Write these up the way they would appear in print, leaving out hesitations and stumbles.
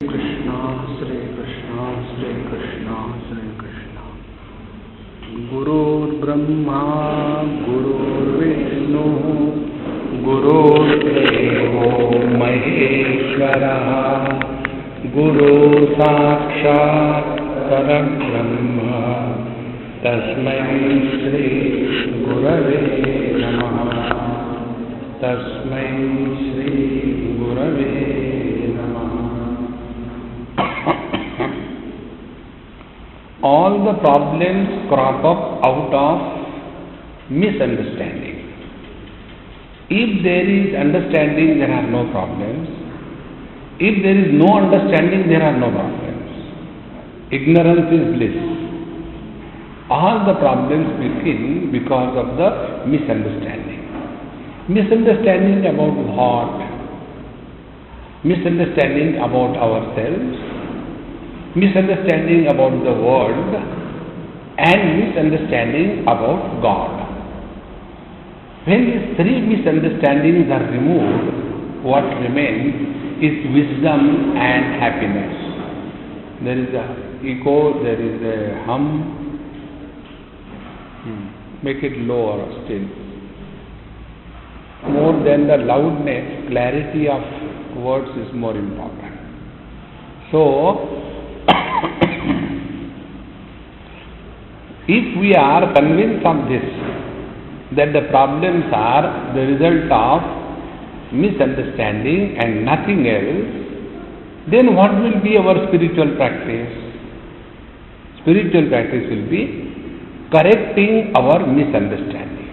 Krishna, Sri Krishna, Sri Krishna, Sri Krishna. Gurur Brahma, Gurur Vishnu, Gurur Devo Maheshwara, Guru Sakshat Parabrahma, Tasmai Sri Gurave Namaha, Tasmai Sri Gurave Namaha. All the problems crop up out of misunderstanding. If there is understanding, there are no problems. If there is no understanding, there are no problems. Ignorance is bliss. All the problems begin because of the misunderstanding. Misunderstanding about what? Misunderstanding about ourselves, misunderstanding about the world, and misunderstanding about God. When these three misunderstandings are removed, what remains is wisdom and happiness. There is a echo, there is a hum. Make it lower still. More than the loudness, clarity of words is more important. So, if we are convinced of this, that the problems are the result of misunderstanding and nothing else, then what will be our spiritual practice? Spiritual practice will be correcting our misunderstanding.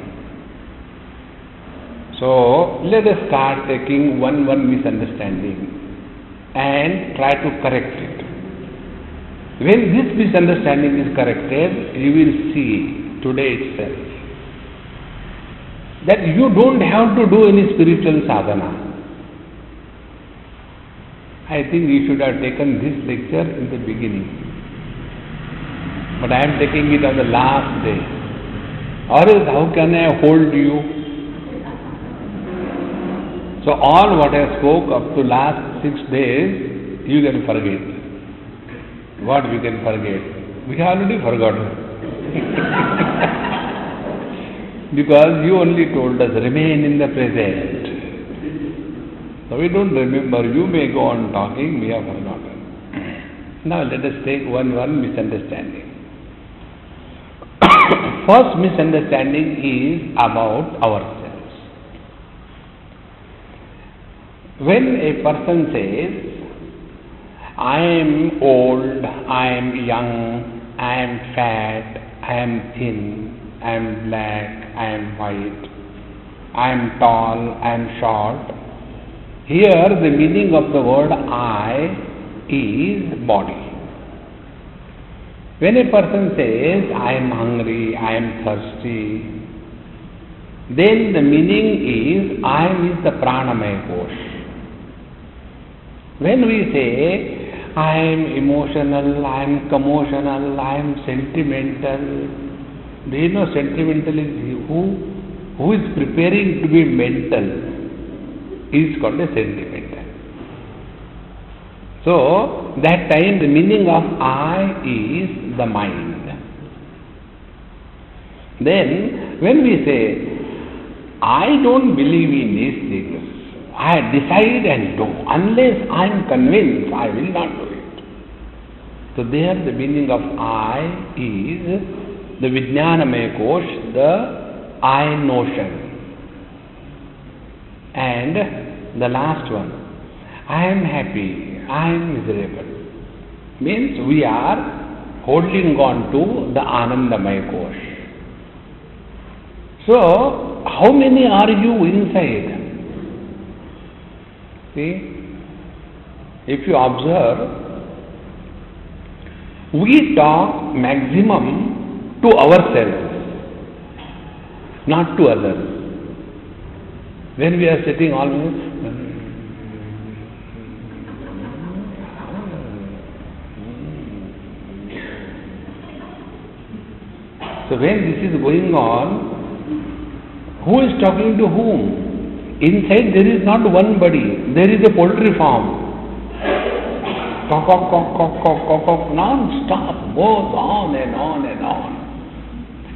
So, let us start taking one misunderstanding and try to correct it. When this misunderstanding is corrected, you will see today itself that you don't have to do any spiritual sadhana. I think you should have taken this lecture in the beginning. But I am taking it on the last day. Or else how can I hold you? So all what I spoke up to last 6 days, you can forget. What we can forget? We have already forgotten. Because you only told us, remain in the present. So we don't remember. You may go on talking, we have forgotten. Now let us take one misunderstanding. First misunderstanding is about ourselves. When a person says, I am old, I am young, I am fat, I am thin, I am black, I am white, I am tall, I am short. Here the meaning of the word I is body. When a person says, I am hungry, I am thirsty, then the meaning is I is the pranamaya kosha. When we say, I am emotional, I am commotional, I am sentimental, do you know sentimental is who is preparing to be mental is called a sentimental. So, that time the meaning of I is the mind. Then, when we say, I don't believe in these things, I decide and do. Unless I am convinced, I will not do it. So there the meaning of I is the Vijnanamaya Kosha, the I notion. And the last one, I am happy, I am miserable. Means we are holding on to the Anandamaya Kosha. So, how many are you inside? See, if you observe, we talk maximum to ourselves, not to others. When we are sitting always, so when this is going on, who is talking to whom? Inside there is not one body, there is a poultry farm. non-stop, goes on and on and on.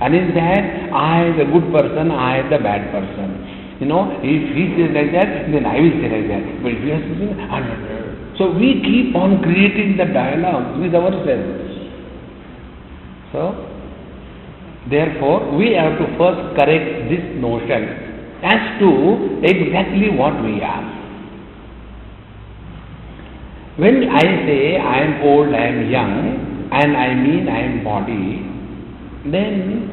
And in that, I the good person, I the bad person. If he says like that, then I will say like that. But if he has to say, so we keep on creating the dialogue with ourselves. So, therefore, we have to first correct this notion as to exactly what we are. When I say I am old, I am young, and I mean I am body, then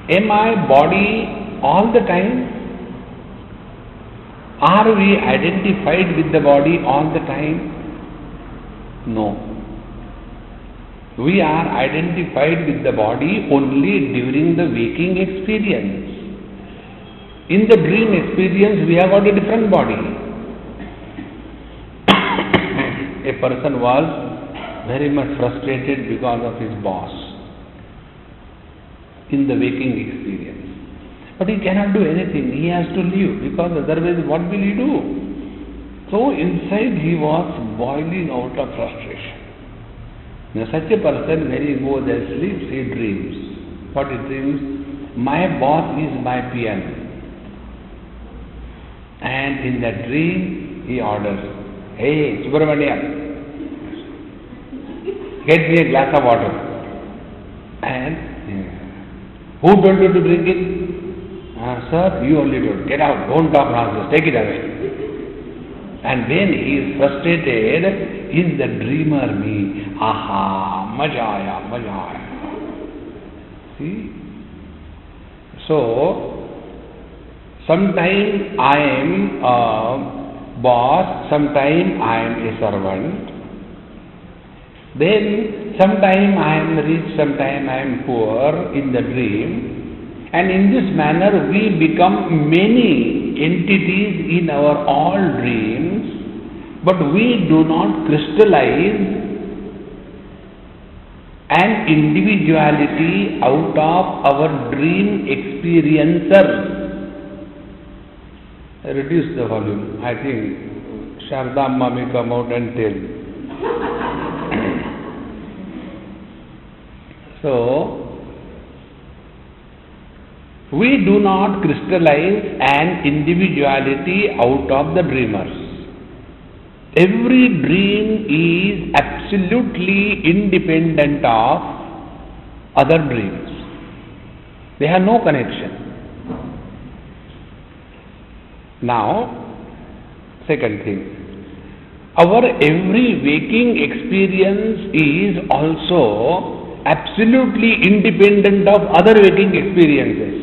am I body all the time? Are we identified with the body all the time? No. We are identified with the body only during the waking experience. In the dream experience, we have got a different body. A person was very much frustrated because of his boss in the waking experience. But he cannot do anything. He has to leave, because otherwise what will he do? So inside he was boiling out of frustration. Now such a person, when he goes and sleeps, he dreams. What he dreams? My boss is my piano. And in that dream, he orders, hey, Subramaniam, get me a glass of water. And who told you to drink it? Sir, you only do it. Get out, don't talk nonsense, take it away. And when he is frustrated, in the dreamer me, aha, maja aaya, maja aaya. See? So, sometimes I am a boss, sometimes I am a servant. Then, sometimes I am rich, sometimes I am poor in the dream. And in this manner, we become many entities in our all dreams, but we do not crystallize an individuality out of our dream experiencers. Reduce the volume. I think Shardamma may come out and tell. So, we do not crystallize an individuality out of the dreamers. Every dream is absolutely independent of other dreams. They have no connection. Now, second thing. Our every waking experience is also absolutely independent of other waking experiences.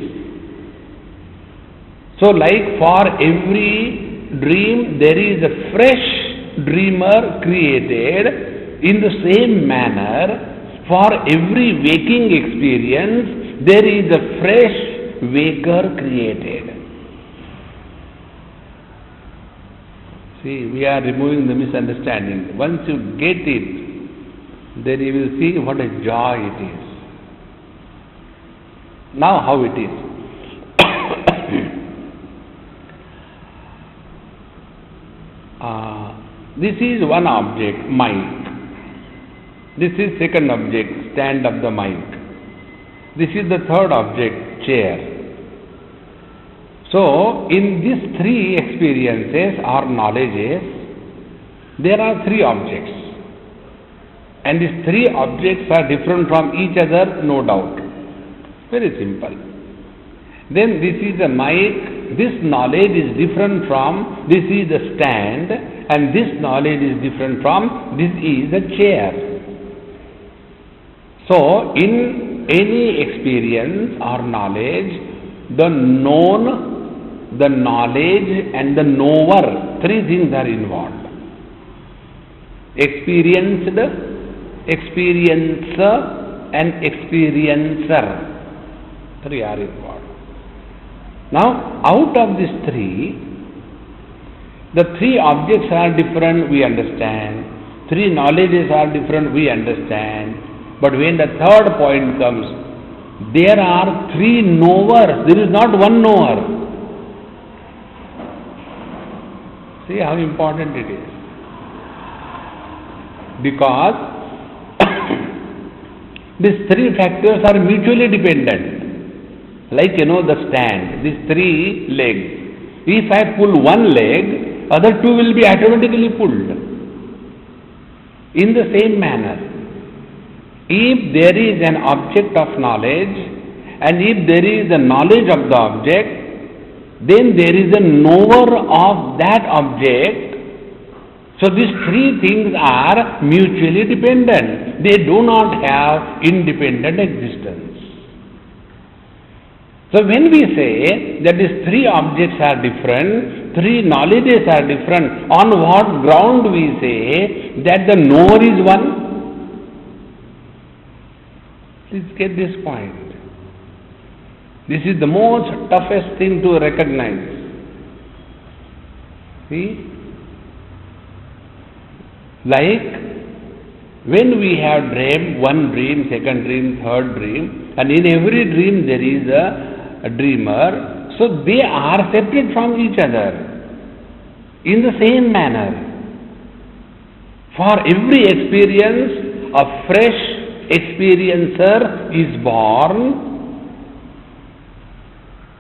So, like for every dream, there is a fresh dreamer created. In the same manner, for every waking experience, there is a fresh waker created. See, we are removing the misunderstanding. Once you get it, then you will see what a joy it is. Now, how it is. This is one object, mic. This is second object, stand of the mic. This is the third object, chair. So, in these three experiences or knowledges, there are three objects. And these three objects are different from each other, no doubt. Very simple. Then this is a mic, this knowledge is different from, this is the stand, and this knowledge is different from, this is the chair. So, in any experience or knowledge, the known, the knowledge and the knower, three things are involved. Experienced, experiencer and experiencer. Three are involved. Now, out of these three, the three objects are different, we understand. Three knowledges are different, we understand. But when the third point comes, there are three knowers, there is not one knower. See how important it is. Because these three factors are mutually dependent. Like the stand, these three legs. If I pull one leg, other two will be automatically pulled. In the same manner, if there is an object of knowledge and if there is a knowledge of the object, then there is a knower of that object. So these three things are mutually dependent. They do not have independent existence. So when we say that these three objects are different, three knowledges are different, on what ground we say that the knower is one? Please get this point. This is the most toughest thing to recognize. See? Like when we have dream, one dream, second dream, third dream, and in every dream there is a dreamer, so they are separate from each other. In the same manner, for every experience, a fresh experiencer is born.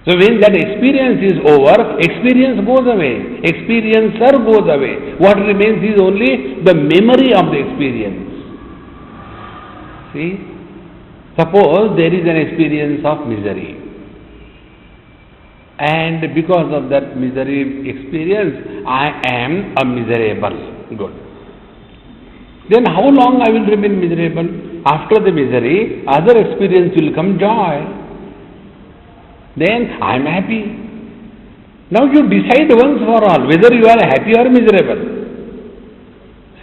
So when that experience is over, experience goes away, experiencer goes away. What remains is only the memory of the experience. See? Suppose there is an experience of misery. And because of that misery experience, I am a miserable. Good. Then how long I will remain miserable? After the misery, other experience will come joy. Then I am happy. Now you decide once for all whether you are happy or miserable.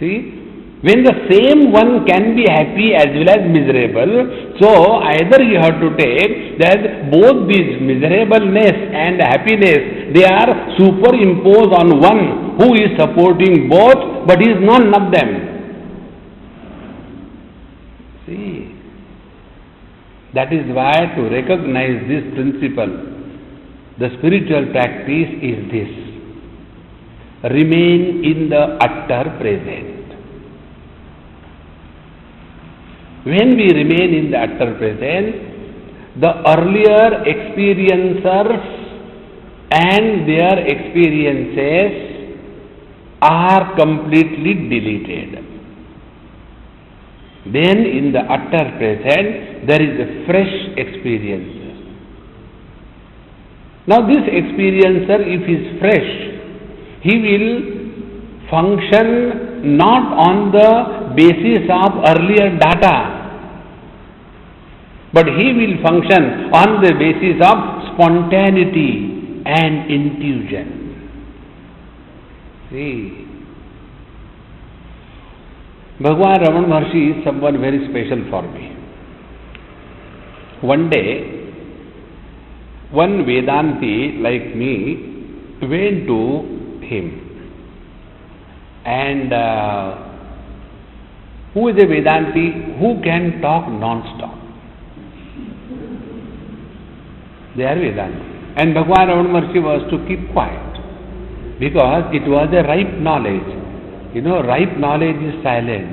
See? When the same one can be happy as well as miserable, so either you have to take that both these miserableness and happiness, they are superimposed on one who is supporting both but is none of them. See? That is why to recognize this principle, the spiritual practice is this: remain in the utter present. When we remain in the utter present, the earlier experiencers and their experiences are completely deleted. Then in the utter present, there is a fresh experiencer. Now this experiencer, if he is fresh, he will function not on the basis of earlier data, but he will function on the basis of spontaneity and intuition. See? Bhagavan Ramana Maharshi is someone very special for me. One day, one Vedanti like me went to him. And who is a Vedanti? Who can talk non-stop? They are Vedanti. And Bhagavan Ramana Maharshi was to keep quiet because it was a ripe knowledge. Ripe knowledge is silent,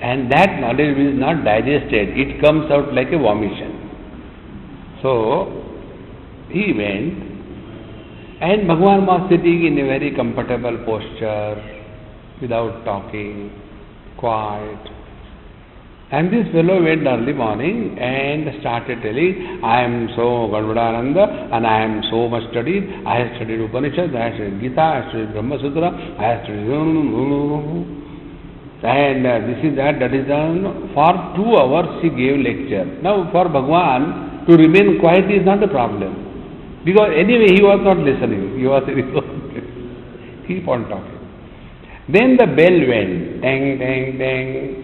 and that knowledge is not digested. It comes out like a vomition. So, he went, and Bhagavan was sitting in a very comfortable posture, without talking, quiet. And this fellow went early morning and started telling, I am so Anubhavananda and I am so much studied. I have studied Upanishad, I have studied Gita, I have studied Brahma Sutra, I have studied and this is that is done. For 2 hours he gave lecture. Now for Bhagavan to remain quiet is not a problem. Because anyway he was not listening. He was keep on talking. Then the bell went, dang, dang, dang.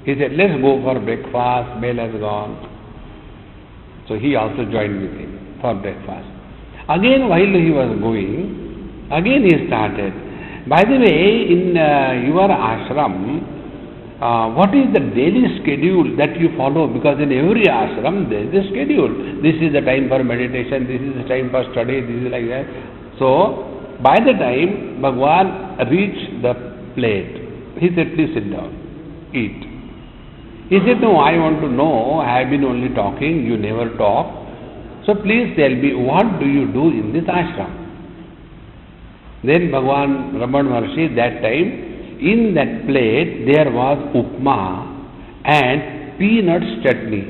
He said, let's go for breakfast, bell has gone. So he also joined with him for breakfast. Again while he was going, again he started. By the way, in your ashram, what is the daily schedule that you follow? Because in every ashram there is a schedule. This is the time for meditation, this is the time for study, this is like that. So, by the time Bhagavan reached the plate, He said, please sit down, eat. He said, no, I want to know, I have been only talking, you never talk. So please tell me, what do you do in this ashram? Then Bhagavan Ramana Maharshi, that time, in that plate there was upma and peanut chutney.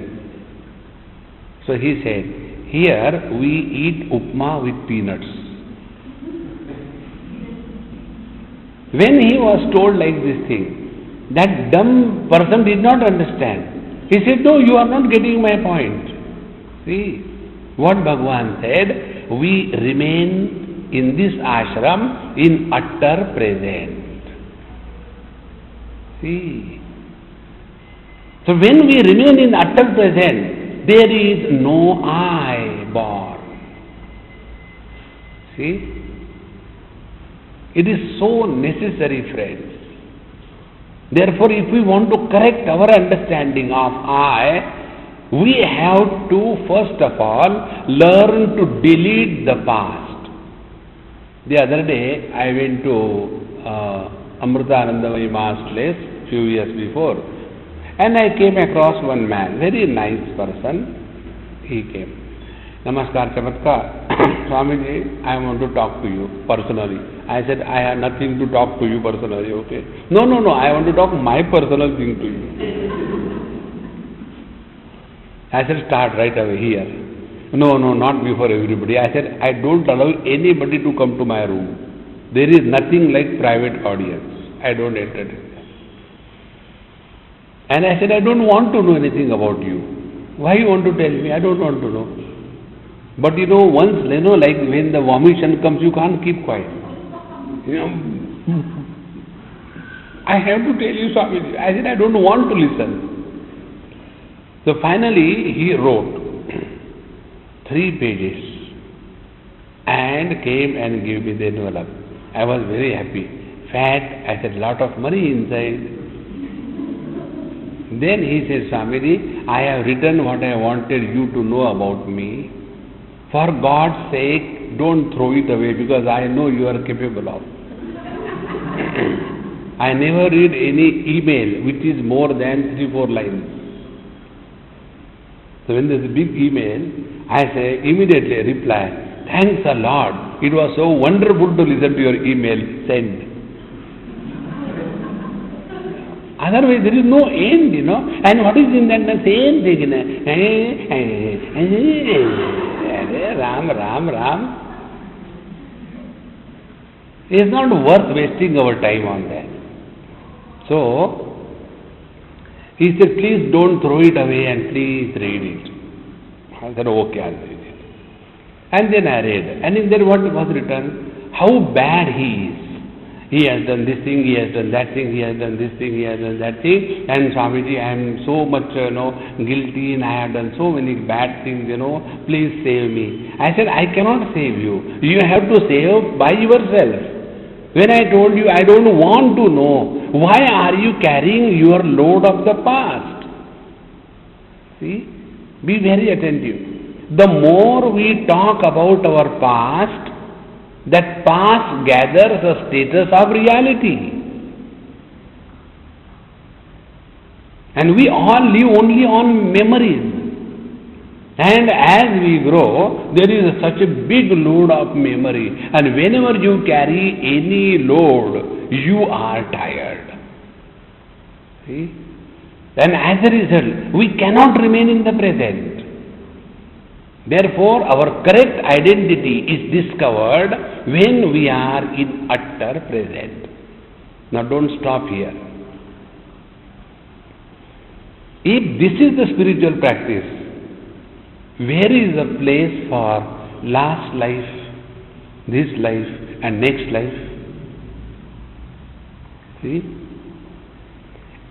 So he said, here we eat upma with peanuts. When he was told like this thing, that dumb person did not understand. He said, no, you are not getting my point. See, what Bhagavan said, we remain in this ashram in utter present. See. So when we remain in utter present, there is no I born. See? It is so necessary, friends. Therefore, if we want to correct our understanding of I, we have to first of all learn to delete the past. The other day, I went to Anubhavananda Ma's place few years before, and I came across one man, very nice person. He came. Namaskar Chamatkar, Swamiji, I want to talk to you personally. I said, I have nothing to talk to you personally, okay? No, I want to talk my personal thing to you. I said, start right away here. No, not before everybody. I said, I don't allow anybody to come to my room. There is nothing like private audience. I don't entertain. And I said, I don't want to know anything about you. Why you want to tell me? I don't want to know. But once, like when the vomit comes, you can't keep quiet. I have to tell you, Swamiji. I said, I don't want to listen. So finally, he wrote 3 pages and came and gave me the envelope. I was very happy. Fat, I said, lot of money inside. Then he said, Swamiji, I have written what I wanted you to know about me. For God's sake, don't throw it away because I know you are capable of. I never read any email which is more than 3-4 lines. So when there is a big email, I say immediately reply, thanks a lot. It was so wonderful to listen to your email. Send. Otherwise, there is no end, And what is in that? The same thing, Ram. It is not worth wasting our time on that. So, he said, please don't throw it away and please read it. I said, okay, I'll read it. And then I read. And in there what was written? How bad he is. He has done this thing, he has done that thing, he has done this thing, he has done that thing. And Swamiji, I am so much, guilty and I have done so many bad things, please save me. I said, I cannot save you. You have to save by yourself. When I told you, I don't want to know, why are you carrying your load of the past? See, be very attentive. The more we talk about our past, that past gathers a status of reality. And we all live only on memories. And as we grow, there is such a big load of memory. And whenever you carry any load, you are tired. See? And as a result, we cannot remain in the present. Therefore, our correct identity is discovered when we are in utter present. Now don't stop here. If this is the spiritual practice, where is the place for last life, this life and next life? See?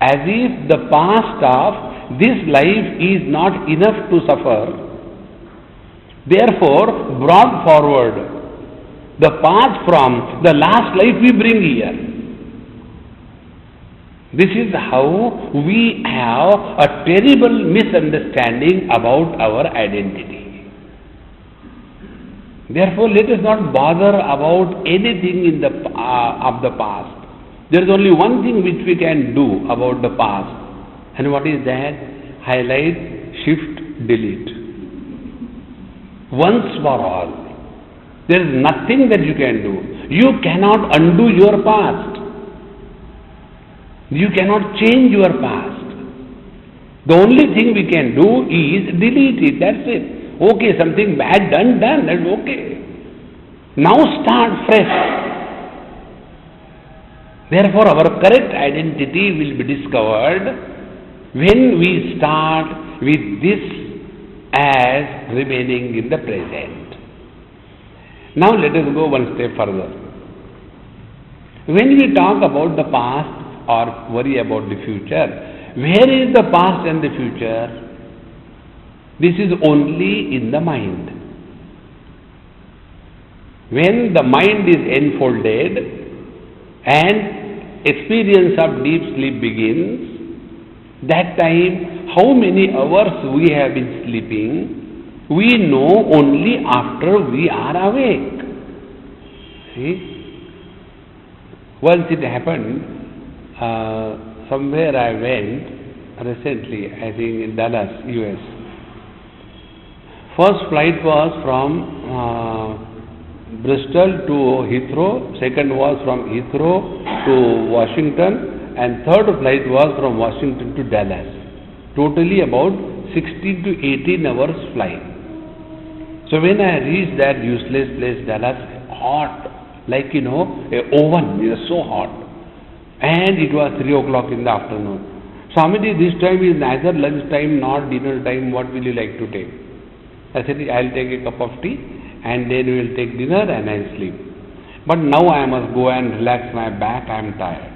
As if the past of this life is not enough to suffer, therefore brought forward the path from the last life we bring here. This is how we have a terrible misunderstanding about our identity. Therefore, let us not bother about anything of the past. There is only one thing which we can do about the past. And what is that? Highlight, shift, delete. Once for all. There is nothing that you can do. You cannot undo your past. You cannot change your past. The only thing we can do is delete it. That's it. Okay, something bad done, that's okay. Now start fresh. Therefore, our correct identity will be discovered when we start with this as remaining in the present. Now let us go one step further. When we talk about the past or worry about the future, where is the past and the future? This is only in the mind. When the mind is enfolded and experience of deep sleep begins, that time how many hours we have been sleeping, we know only after we are awake. See? Once it happened, somewhere I went recently, I think in Dallas, US. First flight was from Bristol to Heathrow, second was from Heathrow to Washington, and third flight was from Washington to Dallas. Totally about 16 to 18 hours flight. So when I reached that useless place, Dallas, hot, like a oven, it was so hot. And it was 3 o'clock in the afternoon. Swamiji, this time is neither lunch time nor dinner time, what will you like to take? I said, I'll take a cup of tea and then we will take dinner and I'll sleep. But now I must go and relax my back, I am tired.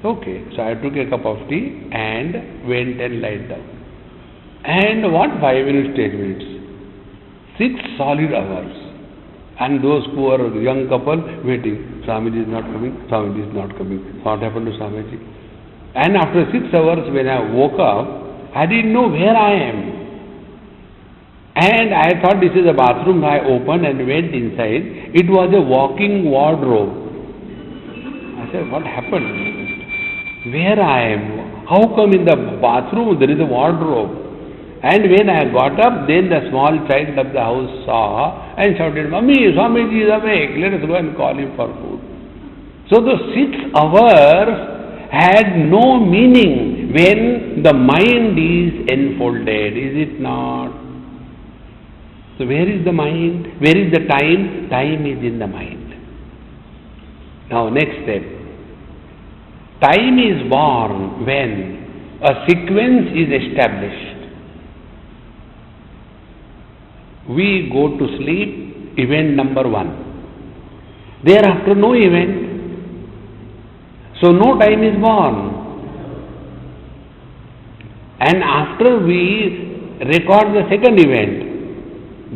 Okay, so I took a cup of tea and went and lied down. And what, 5 minutes, 10 minutes? 6 solid hours. And those poor young couple waiting. Swamiji is not coming, Swamiji is not coming. What happened to Swamiji? And after 6 hours when I woke up, I didn't know where I am. And I thought this is a bathroom. I opened and went inside. It was a walking wardrobe. I said, what happened? Where I am? How come in the bathroom there is a wardrobe? And when I got up, then the small child of the house saw and shouted, Mummy, Swamiji is awake. Let us go and call him for food. So the 6 hours had no meaning when the mind is enfolded, is it not? So where is the mind? Where is the time? Time is in the mind. Now next step. Time is born when a sequence is established. We go to sleep, event number 1. Thereafter no event. So no time is born. And after we record the second event,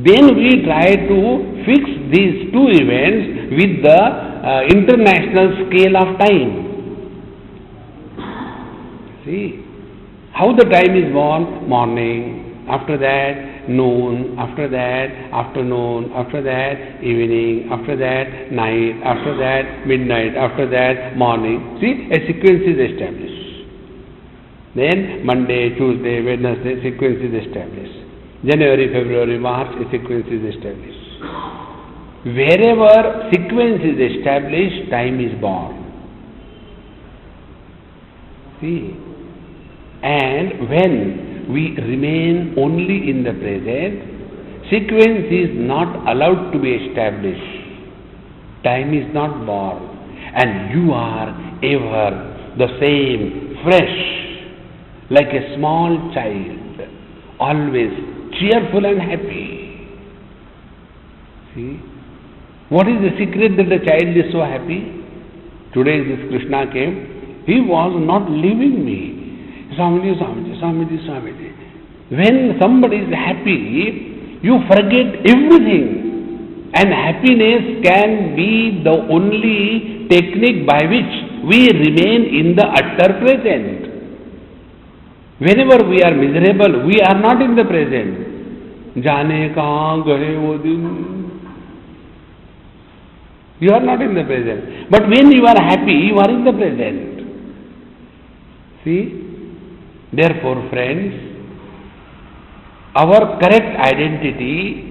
then we try to fix these 2 events with the international scale of time. See, how the time is born? Morning, after that noon, after that afternoon, after that evening, after that night, after that midnight, after that morning. See, a sequence is established. Then Monday, Tuesday, Wednesday, sequence is established. January, February, March, a sequence is established. Wherever sequence is established, time is born. See? And when we remain only in the present, sequence is not allowed to be established. Time is not born. And you are ever the same, fresh, like a small child, always cheerful and happy. See? What is the secret that the child is so happy? Today this Krishna came, he was not leaving me. Swamiji, Swamiji, Swamiji, Swamiji. When somebody is happy, you forget everything. And happiness can be the only technique by which we remain in the utter present. Whenever we are miserable, we are not in the present. Jaane kahan gaye wo din. You are not in the present. But when you are happy, you are in the present. See? Therefore, friends, our correct identity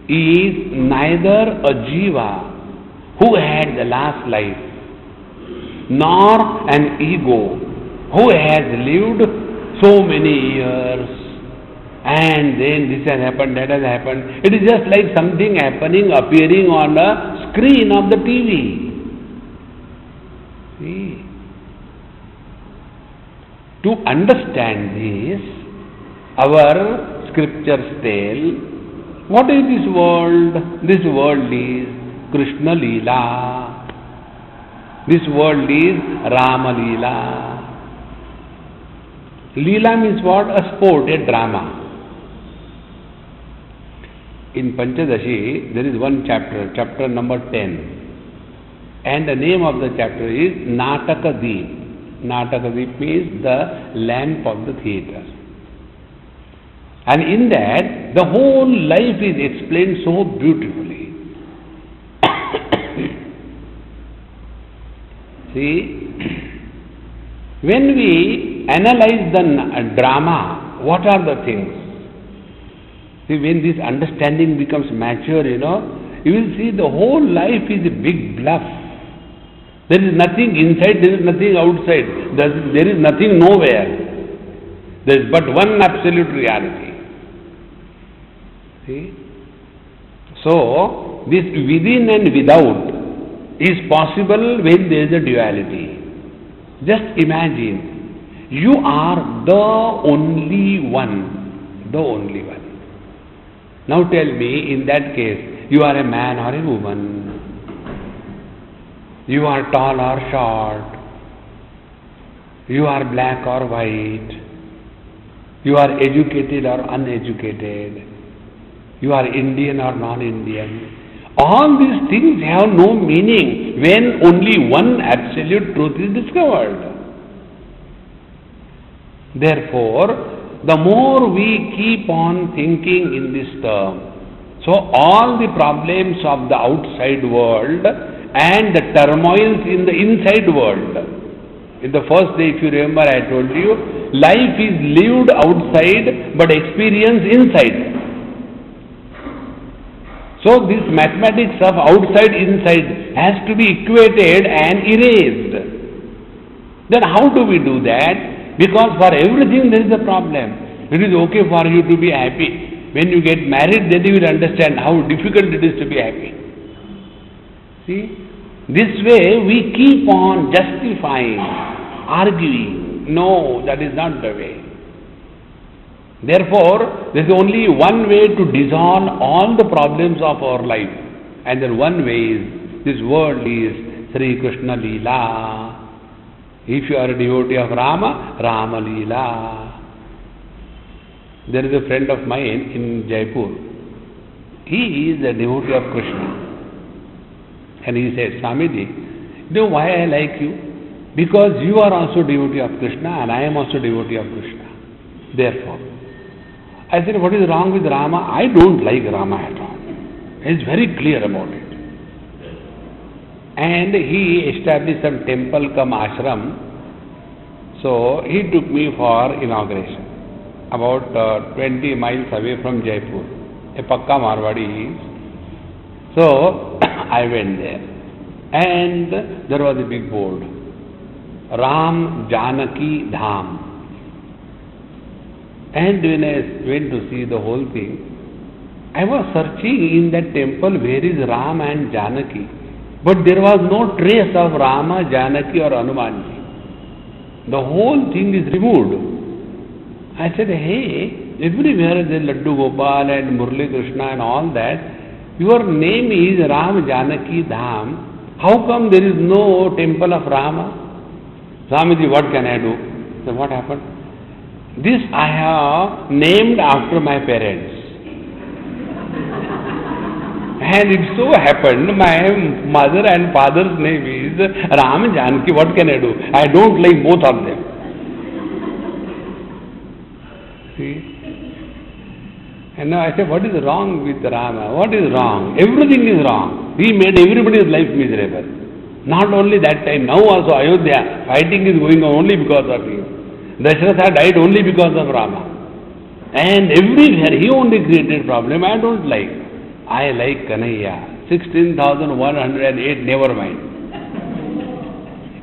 is neither a jiva who had the last life, nor an ego who has lived so many years and then this has happened, that has happened. It is just like something happening, appearing on the screen of the TV. See? To understand this, our scriptures tell, what is this world? This world is Krishna Leela. This world is Rama Leela. Leela means what? A sport, a drama. In Panchadashi, there is one chapter, chapter number 10. And the name of the chapter is Natakadeep. Natakadeep means the lamp of the theatre. And in that, the whole life is explained so beautifully. See, when we analyze the drama, what are the things? See, when this understanding becomes mature, you will see the whole life is a big bluff. There is nothing inside, there is nothing outside, there is nothing nowhere. There is but one absolute reality. See? So, this within and without is possible when there is a duality. Just imagine, you are the only one. The only one. Now tell me, in that case, you are a man or a woman. You are tall or short. You are black or white. You are educated or uneducated. You are Indian or non-Indian. All these things have no meaning when only one absolute truth is discovered. Therefore, the more we keep on thinking in this term, so all the problems of the outside world and the turmoils in the inside world. In the first day, if you remember, I told you, life is lived outside but experienced inside. So this mathematics of outside inside has to be equated and erased. Then how do we do that? Because for everything there is a problem. It is okay for you to be happy. When you get married, then you will understand how difficult it is to be happy. See? This way we keep on justifying, arguing. No, that is not the way. Therefore, there is only one way to dissolve all the problems of our life. And then one way is, this world is Sri Krishna Leela. If you are a devotee of Rama, Rama Leela. There is a friend of mine in Jaipur. He is a devotee of Krishna. And he said, Swamiji, you know why I like you? Because you are also devotee of Krishna and I am also devotee of Krishna. Therefore, I said, what is wrong with Rama? I don't like Rama at all. He is very clear about it. And he established some temple cum ashram. So he took me for inauguration. About 20 miles away from Jaipur. A Pakka Marwadi he is. So I went there. And there was a big board. Ram Janaki Dham. And when I went to see the whole thing, I was searching in that temple where is Ram and Janaki. But there was no trace of Rama, Janaki or Hanumanji. The whole thing is removed. I said, hey, everywhere there is Laddu Gopal and Murli Krishna and all that. Your name is Ram Janaki Dham. How come there is no temple of Rama? Swamiji, what can I do? So what happened? This I have named after my parents. And it so happened, my mother and father's name is Ram Janaki. What can I do? I don't like both of them. See? And now I say, what is wrong with Rama? What is wrong? Everything is wrong. He made everybody's life miserable. Not only that time, now also Ayodhya, fighting is going on only because of him. Dasharatha died only because of Rama. And everywhere he only created problem. I don't like. I like Kanhaiya. 16,108, never mind.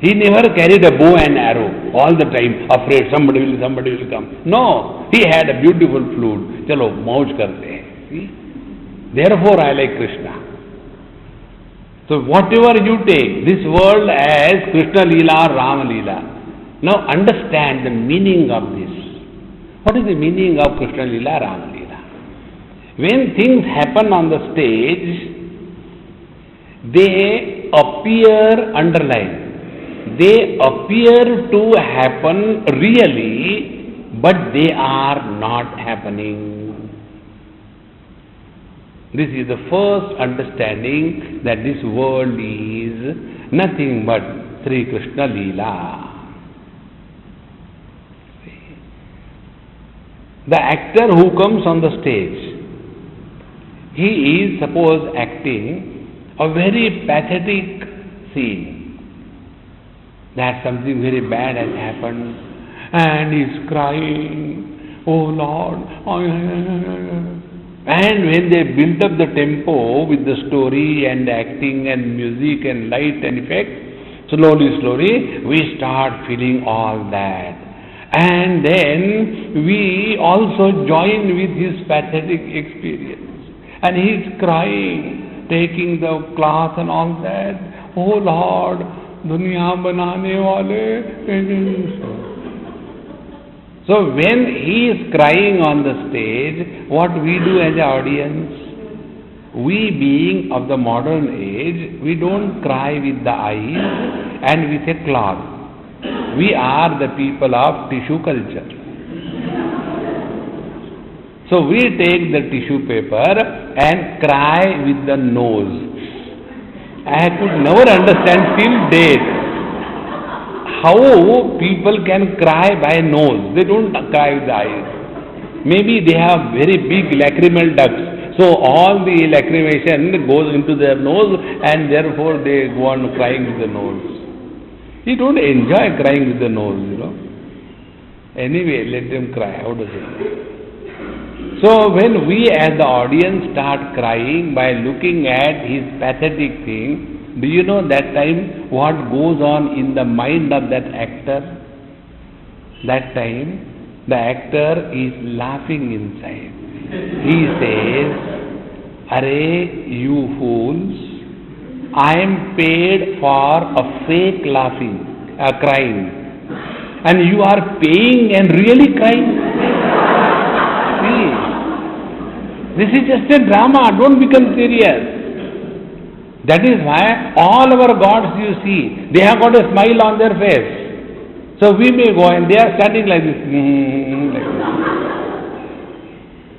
He never carried a bow and arrow all the time, afraid somebody will come. No, he had a beautiful flute. Chalo, mauj karte hai. See? Therefore I like Krishna. So whatever you take, this world as Krishna Leela or Rama Leela. Now understand the meaning of this. What is the meaning of Krishna Leela, Rama Leela? When things happen on the stage, they appear underlined. They appear to happen really, but they are not happening. This is the first understanding that this world is nothing but Sri Krishna Leela. The actor who comes on the stage, he is suppose acting a very pathetic scene. That something very bad has happened and he is crying, oh Lord. And when they build up the tempo with the story and acting and music and light and effect, slowly we start feeling all that. And then we also join with his pathetic experience. And he is crying, taking the cloth and all that. Oh Lord, दुनिया बनाने वाले. So when he is crying on the stage, what we do as an audience? We being of the modern age, we don't cry with the eyes and with a cloth. We are the people of tissue culture. So we take the tissue paper and cry with the nose. I could never understand till date how people can cry by nose. They don't cry with the eyes. Maybe they have very big lacrimal ducts. So all the lacrimation goes into their nose and therefore they go on crying with the nose. You don't enjoy crying with the nose, you know. Anyway, let them cry. How does it? So when we as the audience start crying by looking at his pathetic thing, do you know that time what goes on in the mind of that actor? That time the actor is laughing inside. He says, "Arey, you fools, I am paid for a fake laughing, crying, and you are paying and really crying." See? This is just a drama, don't become serious. That is why all our gods you see, they have got a smile on their face. So we may go and they are standing like this.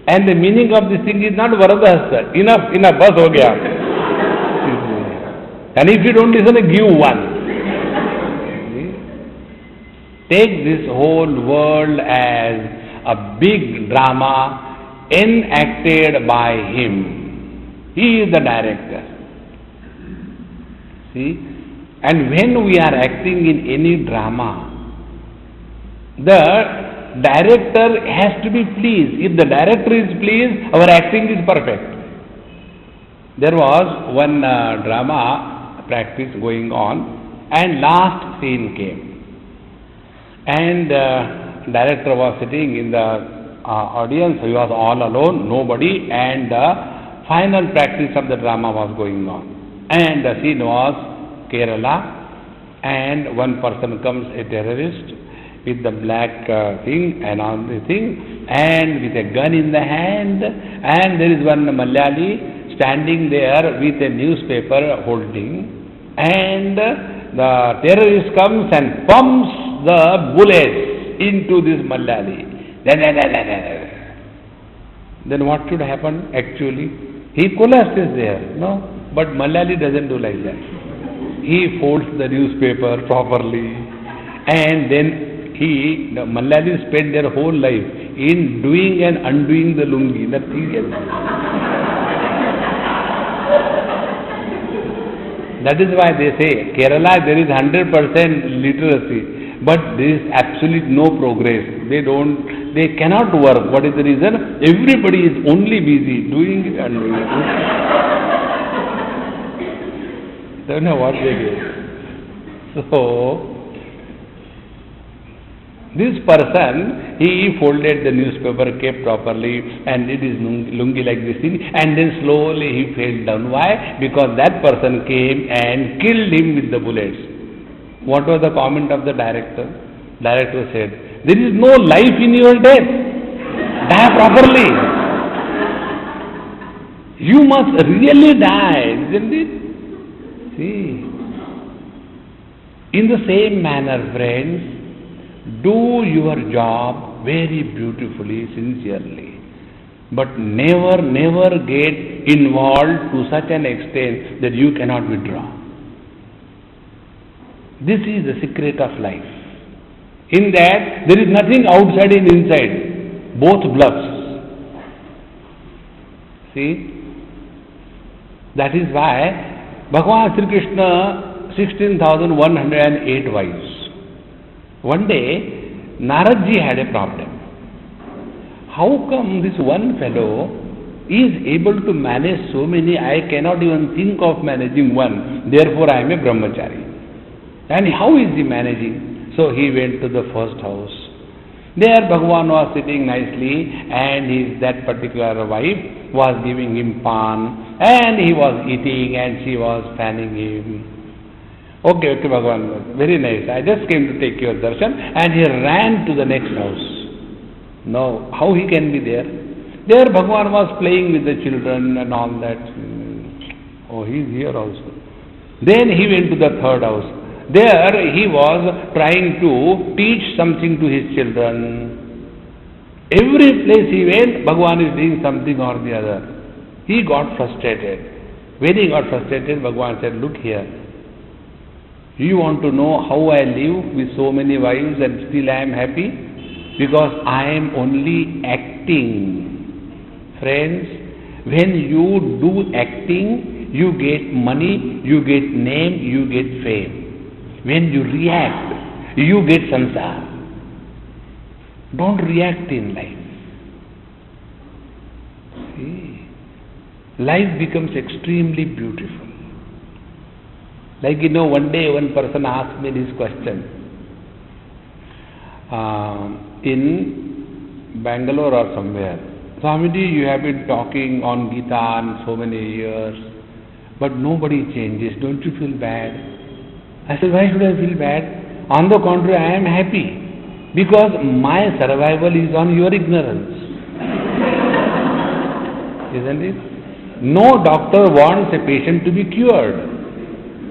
And the meaning of this thing is not Varadahasta. Enough, bas ho gaya. And if you don't listen, give one. Take this whole world as a big drama enacted by him. He is the director. See? And when we are acting in any drama, the director has to be pleased. If the director is pleased, our acting is perfect. There was one drama practice going on and last scene came. And director was sitting in the audience, he was all alone, nobody, and the final practice of the drama was going on. And the scene was Kerala, and one person comes, a terrorist, with the black thing and all the thing, and with a gun in the hand, and there is one Malayali standing there with a newspaper holding, and the terrorist comes and pumps the bullets into this Malayali. Then what should happen actually? He collapses there, no? But Malayali doesn't do like that. He folds the newspaper properly and then the Malayalis spend their whole life in doing and undoing the lungi, nothing else. That is why they say, Kerala there is 100% literacy, but there is absolute no progress. They cannot work. What is the reason? Everybody is only busy doing and doing it. Don't know what they do. So, this person, he folded the newspaper, kept properly, and did his lungi like this thing, and then slowly he fell down. Why? Because that person came and killed him with the bullets. What was the comment of the director? Director said, there is no life in your death. Die properly. You must really die, isn't it? See. In the same manner, friends, do your job very beautifully, sincerely. But never get involved to such an extent that you cannot withdraw. This is the secret of life. In that, there is nothing outside and inside. Both bluffs. See? That is why Bhagavan Sri Krishna 16,108 wives. One day, Naradji had a problem. How come this one fellow is able to manage so many? I cannot even think of managing one. Therefore, I am a brahmachari. And how is he managing? So he went to the first house. There Bhagavan was sitting nicely, and that particular wife was giving him pan, and he was eating, and she was fanning him. Okay, Bhagavan, very nice. I just came to take your darshan, and he ran to the next house. Now, how he can be there? There Bhagavan was playing with the children and all that. Oh, he is here also. Then he went to the third house. There he was trying to teach something to his children. Every place he went, Bhagavan is doing something or the other. He got frustrated. When he got frustrated, Bhagavan said, look here. You want to know how I live with so many wives and still I am happy? Because I am only acting. Friends, when you do acting, you get money, you get name, you get fame. When you react, you get samsara. Don't react in life. See, life becomes extremely beautiful. Like, one day one person asked me this question. In Bangalore or somewhere, Swamiji, you have been talking on Gita and so many years, but nobody changes. Don't you feel bad? I said, why should I feel bad? On the contrary, I am happy, because my survival is on your ignorance. Isn't it? No doctor wants a patient to be cured.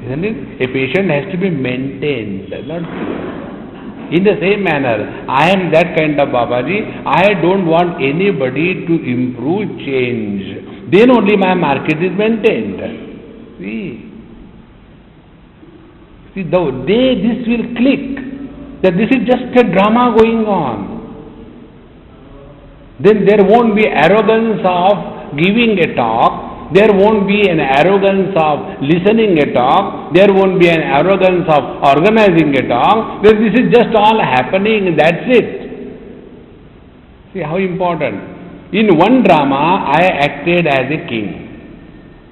Isn't it? A patient has to be maintained, not cured. In the same manner, I am that kind of Babaji. I don't want anybody to improve, change. Then only my market is maintained. See, the day this will click, that this is just a drama going on, then there won't be arrogance of giving a talk. There won't be an arrogance of listening a talk. There won't be an arrogance of organizing a talk. Then this is just all happening, that's it. See how important. In one drama, I acted as a king.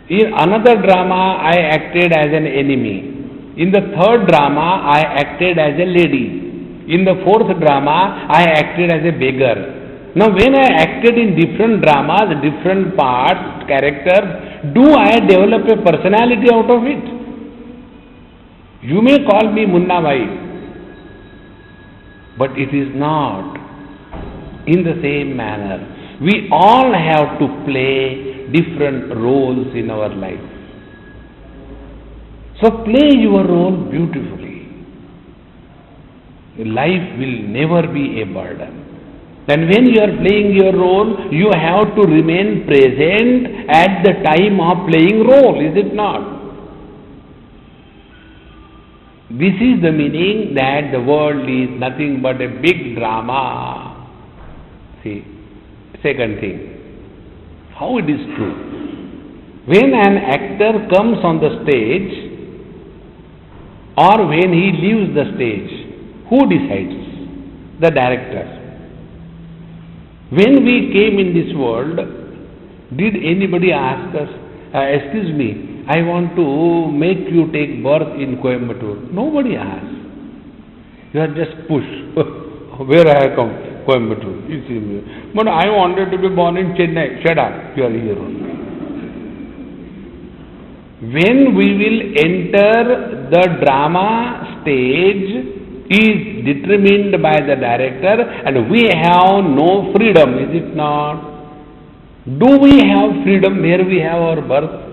In another drama, I acted as an enemy. In the third drama, I acted as a lady. In the fourth drama, I acted as a beggar. Now, when I acted in different dramas, different parts, characters, do I develop a personality out of it? You may call me Munna Bhai, but it is not. In the same manner, we all have to play different roles in our life. So play your role beautifully. Life will never be a burden. Then when you are playing your role, you have to remain present at the time of playing role, is it not? This is the meaning that the world is nothing but a big drama. See, second thing, how it is true. When an actor comes on the stage or when he leaves the stage, who decides? The director. When we came in this world, did anybody ask us, excuse me, I want to make you take birth in Coimbatore? Nobody asked. You are just pushed. Where I have come? Coimbatore. You see me. But I wanted to be born in Chennai. Shut up. You are here only. When we will enter the drama stage is determined by the director and we have no freedom, is it not? Do we have freedom where we have our birth?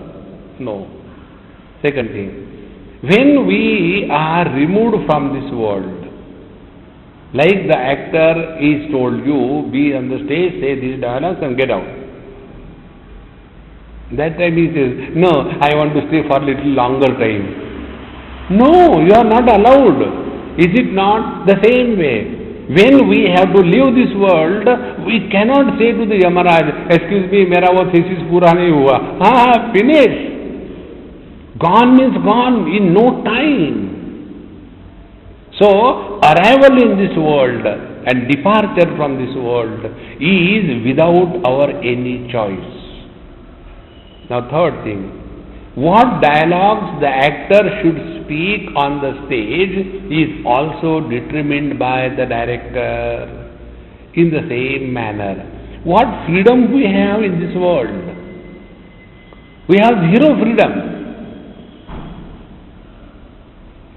No. Second thing, when we are removed from this world, like the actor is told you, be on the stage, say these dialogues and get out. That time he says, no, I want to stay for a little longer time. No, you are not allowed. Is it not the same way? When we have to leave this world, we cannot say to the Yamaraj, excuse me, mera wo thesis pura nahi hua. Finish. Gone means gone in no time. So, arrival in this world and departure from this world is without our any choice. Now, third thing, what dialogues the actor should speak on the stage is also determined by the director in the same manner. What freedom we have in this world? We have zero freedom.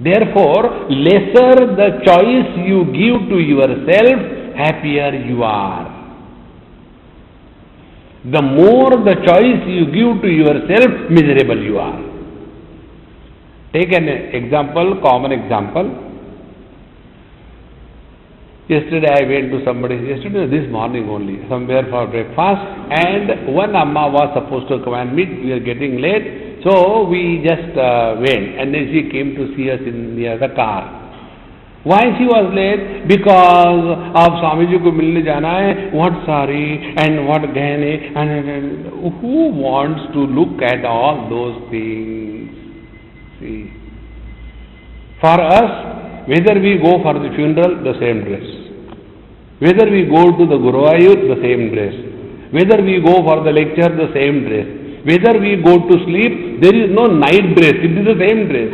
Therefore, lesser the choice you give to yourself, happier you are. The more the choice you give to yourself, miserable you are. Take an example, common example. Yesterday I went to this morning only, somewhere for breakfast, and one Amma was supposed to come and meet. We are getting late, so we just went, and then she came to see us near the car. Why she was late? Because of Swamiji ko milne jana hai, what sari and what gehne, and who wants to look at all those things? See, for us, whether we go for the funeral, the same dress. Whether we go to the Guruvayur, the same dress. Whether we go for the lecture, the same dress. Whether we go to sleep, there is no night dress, it is the same dress.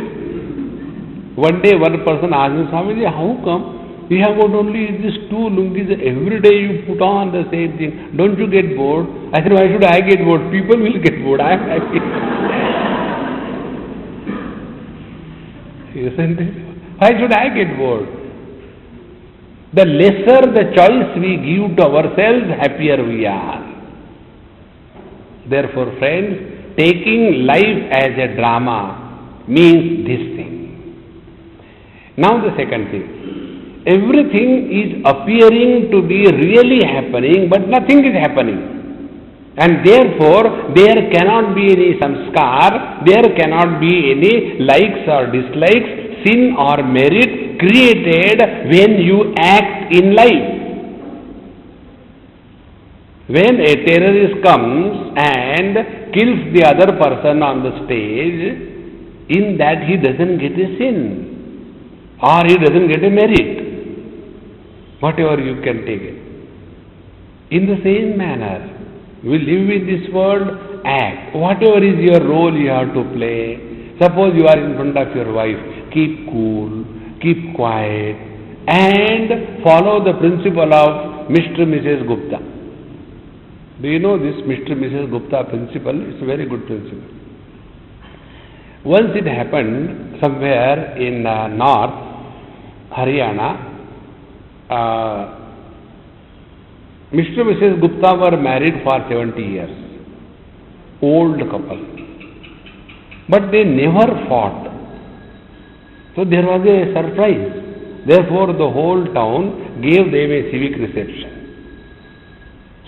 One day one person asked me, Swamiji, how come you have got only these two lungis, every day you put on the same thing, don't you get bored? I said, why should I get bored? People will get bored, I am happy. Isn't it? Why should I get bored? The lesser the choice we give to ourselves, happier we are. Therefore, friends, taking life as a drama means this thing. Now the second thing, everything is appearing to be really happening, but nothing is happening. And therefore, there cannot be any samskar, there cannot be any likes or dislikes, sin or merit created when you act in life. When a terrorist comes and kills the other person on the stage, in that he doesn't get a sin. Or he doesn't get a merit, whatever you can take it. In the same manner, we live in this world, act. Whatever is your role you have to play. Suppose you are in front of your wife, keep cool, keep quiet, and follow the principle of Mr. Mrs. Gupta. Do you know this Mr. Mrs. Gupta principle? It's a very good principle. Once it happened somewhere in north Haryana, Mr. and Mrs. Gupta were married for 70 years. Old couple. But they never fought. So there was a surprise. Therefore the whole town gave them a civic reception.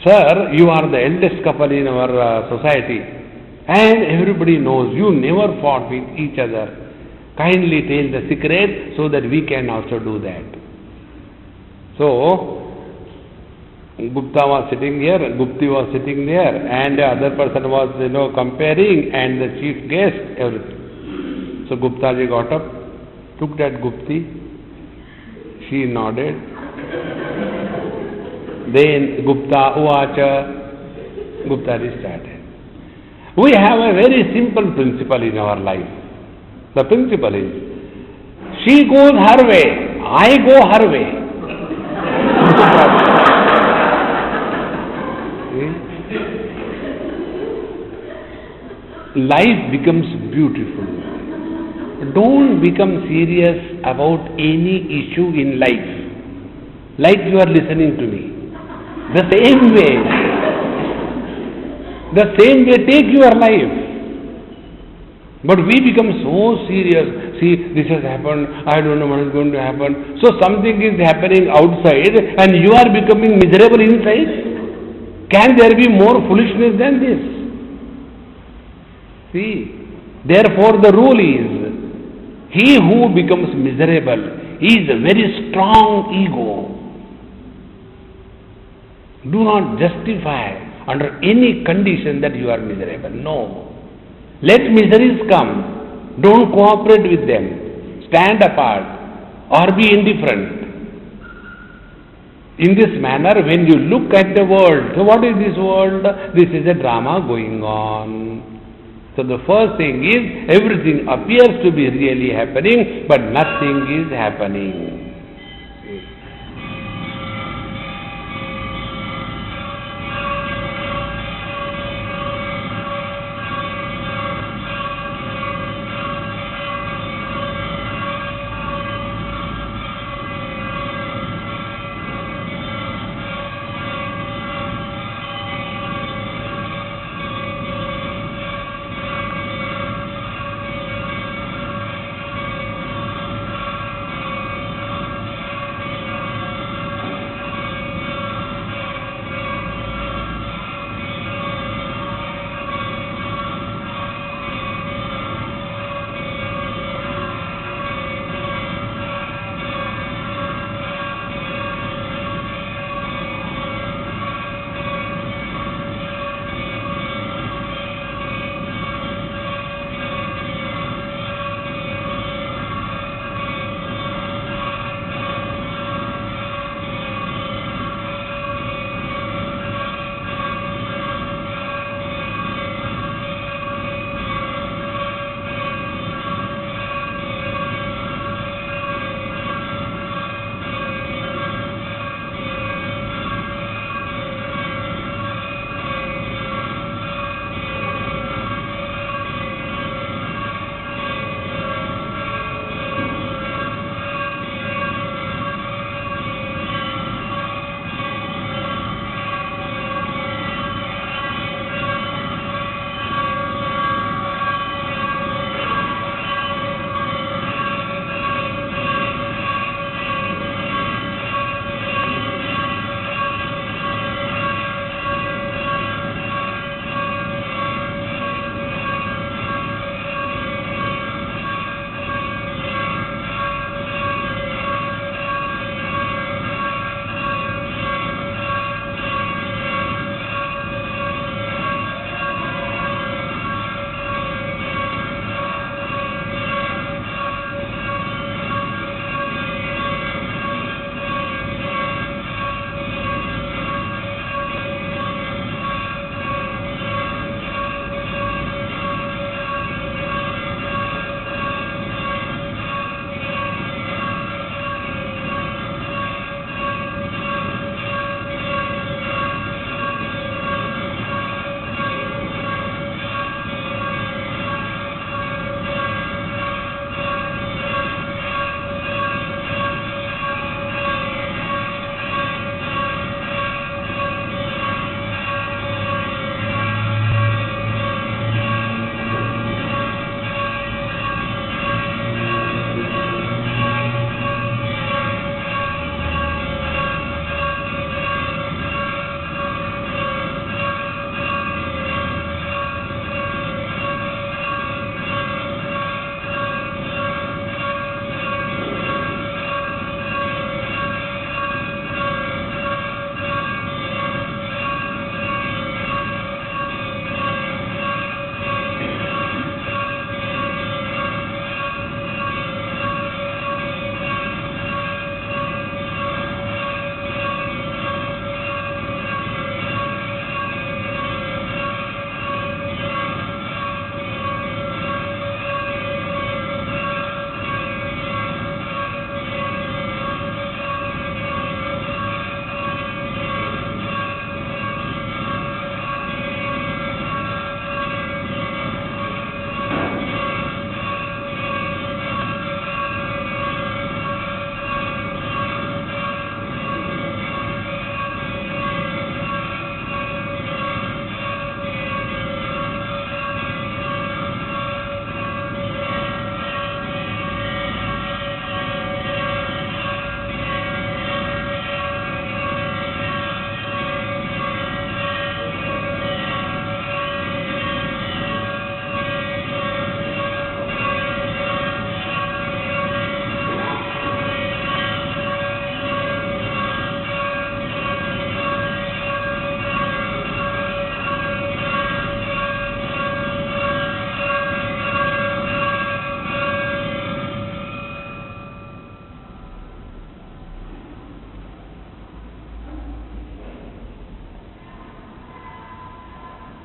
Sir, you are the eldest couple in our society, and everybody knows you never fought with each other. Kindly tell the secret so that we can also do that. So, Gupta was sitting here, Gupti was sitting there, and the other person was, comparing, and the chief guest, everything. So Guptaji got up, took that Gupti, she nodded. Then Gupta Uvacha, Guptaji started. We have a very simple principle in our life. The principle is, she goes her way, I go her way. Life becomes beautiful. Don't become serious about any issue in life. Like you are listening to me. The same way take your life. But we become so serious. See, this has happened, I don't know what is going to happen. So something is happening outside and you are becoming miserable inside. Can there be more foolishness than this? See, therefore the rule is, he who becomes miserable is a very strong ego. Do not justify under any condition that you are miserable. No. Let miseries come. Don't cooperate with them. Stand apart or be indifferent. In this manner, when you look at the world, so what is this world? This is a drama going on. So the first thing is, everything appears to be really happening, but nothing is happening.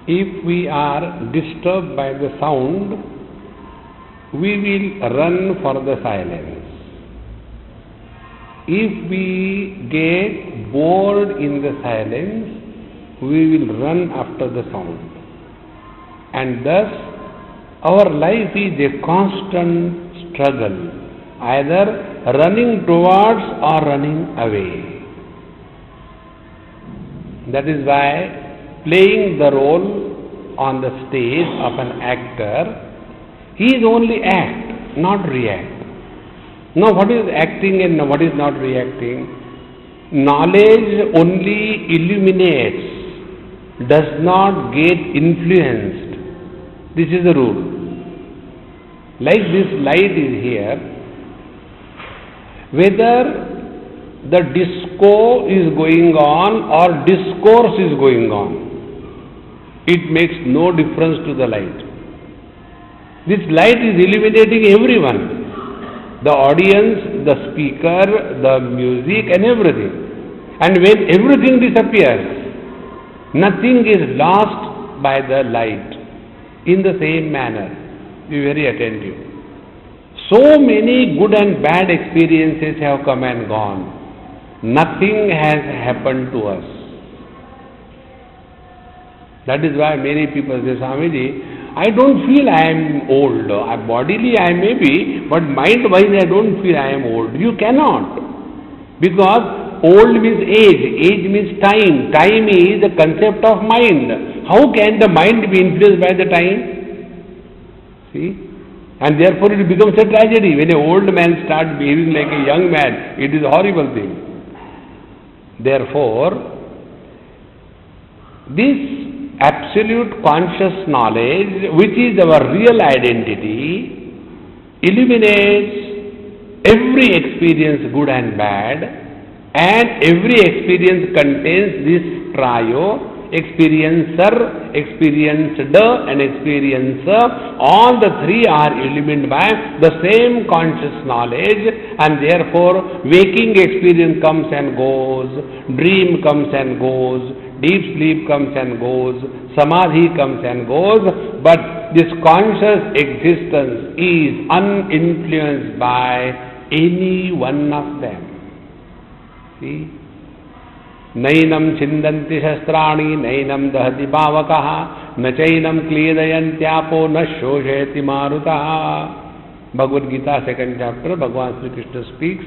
If we are disturbed by the sound, we will run for the silence. If we get bored in the silence, we will run after the sound. And thus, our life is a constant struggle, either running towards or running away. That is why playing the role on the stage of an actor, he is only act, not react. Now what is acting and what is not reacting? Knowledge only illuminates, does not get influenced. This is the rule. Like this light is here, whether the disco is going on or discourse is going on, it makes no difference to the light. This light is illuminating everyone. The audience, the speaker, the music and everything. And when everything disappears, nothing is lost by the light. In the same manner, be very attentive. So many good and bad experiences have come and gone. Nothing has happened to us. That is why many people say, Swamiji, I don't feel I am old. Bodily I may be, but mind-wise I don't feel I am old. You cannot. Because old means age. Age means time. Time is the concept of mind. How can the mind be influenced by the time? See? And therefore it becomes a tragedy. When an old man starts behaving like a young man, it is a horrible thing. Therefore, this absolute conscious knowledge, which is our real identity, illuminates every experience, good and bad, and every experience contains this trio: experiencer, experienced, and experiencer. All the three are illuminated by the same conscious knowledge, and therefore waking experience comes and goes, dream comes and goes, deep sleep comes and goes, samadhi comes and goes, but this conscious existence is uninfluenced by any one of them. See? Nainam chindanti shastrani, nainam dahati pavakaha, na chainam klidayantyapo, na shosheti marutaha. Bhagavad Gita, 2nd chapter, Bhagavan Sri Krishna speaks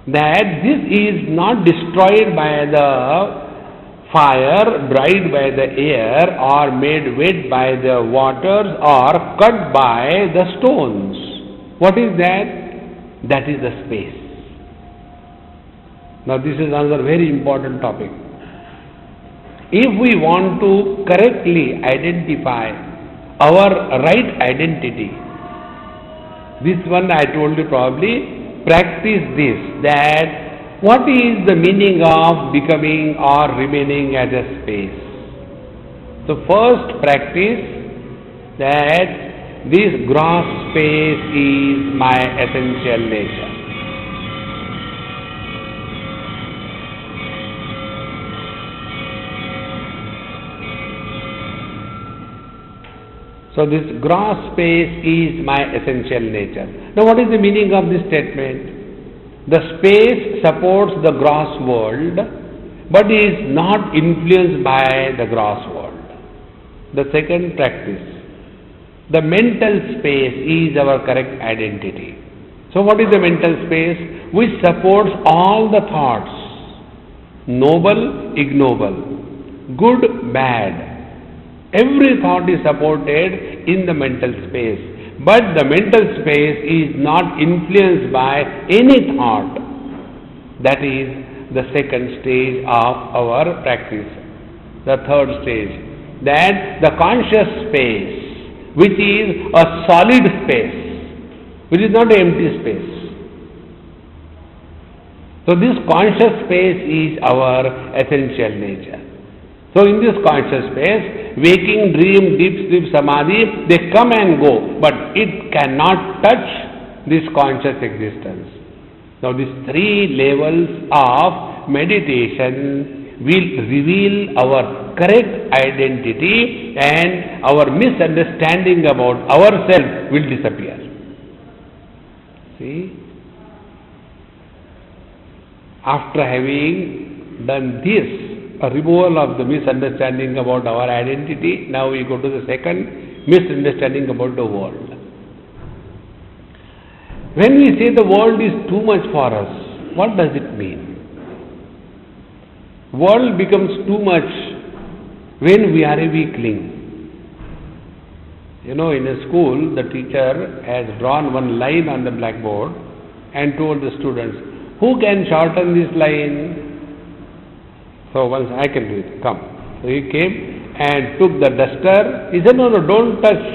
that this is not destroyed by the fire, dried by the air, or made wet by the waters, or cut by the stones. What is that? That is the space. Now this is another very important topic. If we want to correctly identify our right identity, this one I told you probably, practice this, that what is the meaning of becoming or remaining as a space? So first practice that this gross space is my essential nature. So this gross space is my essential nature. Now what is the meaning of this statement? The space supports the gross world, but is not influenced by the gross world. The second practice, the mental space is our correct identity. So what is the mental space? Which supports all the thoughts, noble, ignoble, good, bad. Every thought is supported in the mental space, but the mental space is not influenced by any thought. That is the second stage of our practice. The third stage, that the conscious space, which is a solid space, which is not an empty space. So this conscious space is our essential nature. So in this conscious space, waking, dream, deep sleep, samadhi, they come and go, but it cannot touch this conscious existence. Now these three levels of meditation will reveal our correct identity and our misunderstanding about ourselves will disappear. See? After having done this, a removal of the misunderstanding about our identity, now we go to the second, misunderstanding about the world. When we say the world is too much for us, what does it mean? World becomes too much when we are a weakling. You know, in a school, the teacher has drawn one line on the blackboard and told the students, who can shorten this line? So once I can do it, come. So he came and took the duster. He said, no, don't touch.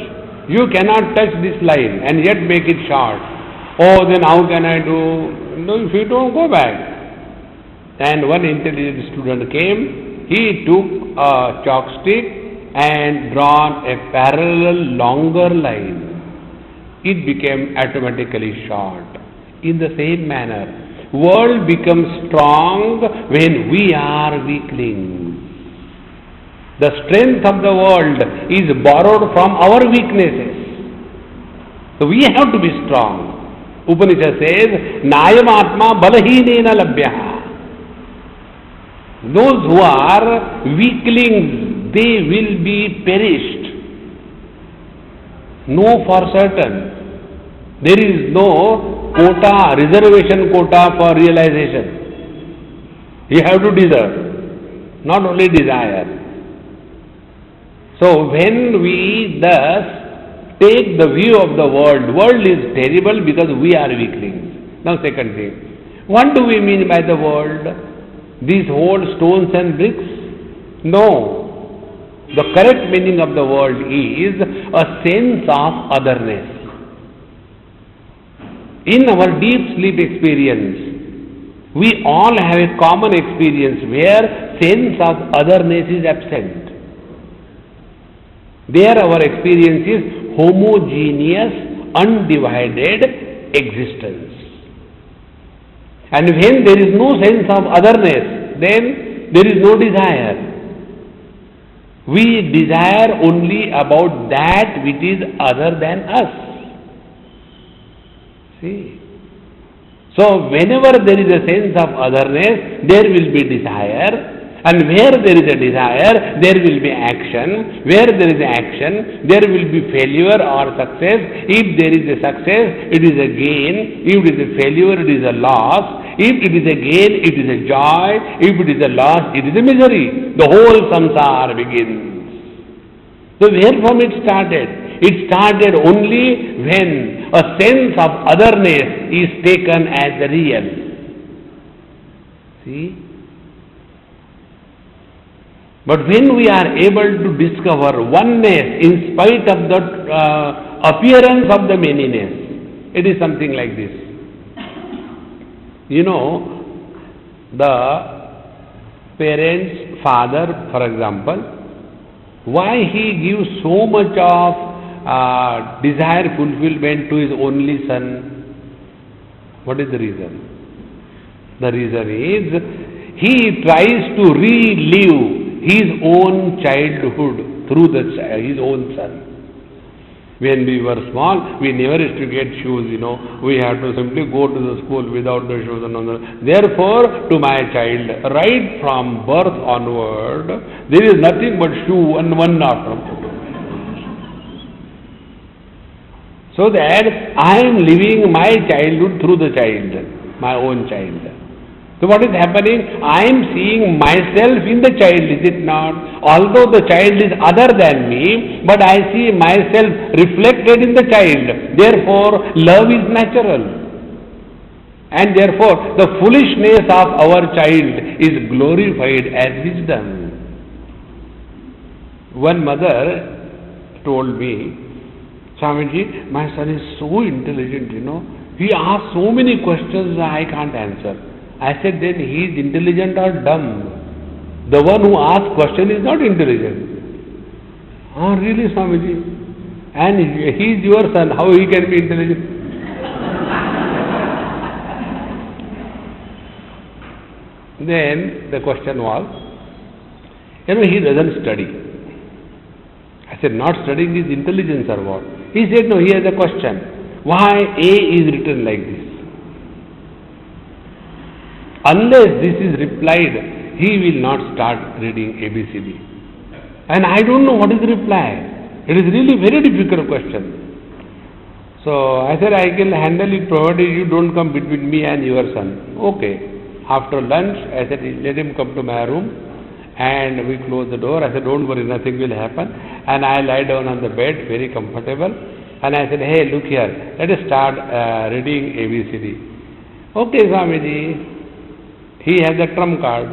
You cannot touch this line and yet make it short. Oh, then how can I do? No, if you don't, go back. And one intelligent student came. He took a chalk stick and drawn a parallel longer line. It became automatically short. In the same manner, world becomes strong when we are weaklings. The strength of the world is borrowed from our weaknesses. So we have to be strong. Upanishad says, Nayam Atma Balahinena Labhyaha. Those who are weaklings, they will be perished. Know for certain. There is no quota, reservation quota for realization. You have to deserve, not only desire. So when we thus take the view of the world is terrible because we are weaklings. Now second thing, what do we mean by the world? These whole stones and bricks? No. The correct meaning of the world is a sense of otherness. In our deep sleep experience, we all have a common experience where sense of otherness is absent. There our experience is homogeneous, undivided existence. And when there is no sense of otherness, then there is no desire. We desire only about that which is other than us. See? So whenever there is a sense of otherness, there will be desire. And where there is a desire, there will be action. Where there is action, there will be failure or success. If there is a success, it is a gain. If it is a failure, it is a loss. If it is a gain, it is a joy. If it is a loss, it is a misery. The whole samsara begins. So where from it started? It started only when a sense of otherness is taken as the real. See? But when we are able to discover oneness in spite of the appearance of the manyness, it is something like this. You know, the parent's father, for example, why he gives so much of desire fulfillment to his only son? What is the reason? The reason is he tries to relive his own childhood through his own son. When we were small, we never used to get shoes, you know. We had to simply go to the school without the shoes and all that. Therefore, to my child, right from birth onward, there is nothing but shoe and one after. So that I am living my childhood through the child, my own child. So what is happening? I am seeing myself in the child, is it not? Although the child is other than me, but I see myself reflected in the child. Therefore, love is natural. And therefore, the foolishness of our child is glorified as wisdom. One mother told me, Swamiji, my son is so intelligent, you know. He asks so many questions I can't answer. I said, then he is intelligent or dumb? The one who asks question is not intelligent. Oh, really, Swamiji? And he is your son, how he can be intelligent? Then the question was, He doesn't study. I said, not studying is intelligence or what? He said, no, he has a question. Why A is written like this? Unless this is replied, he will not start reading ABCD. And I don't know what is the reply. It is really very difficult question. So I said, I can handle it provided you don't come between me and your son. Okay. After lunch, I said, let him come to my room. And we closed the door. I said, don't worry, nothing will happen. And I lie down on the bed, very comfortable. And I said, hey, look here, let us start reading ABCD. Okay, Swamiji. He has a trump card.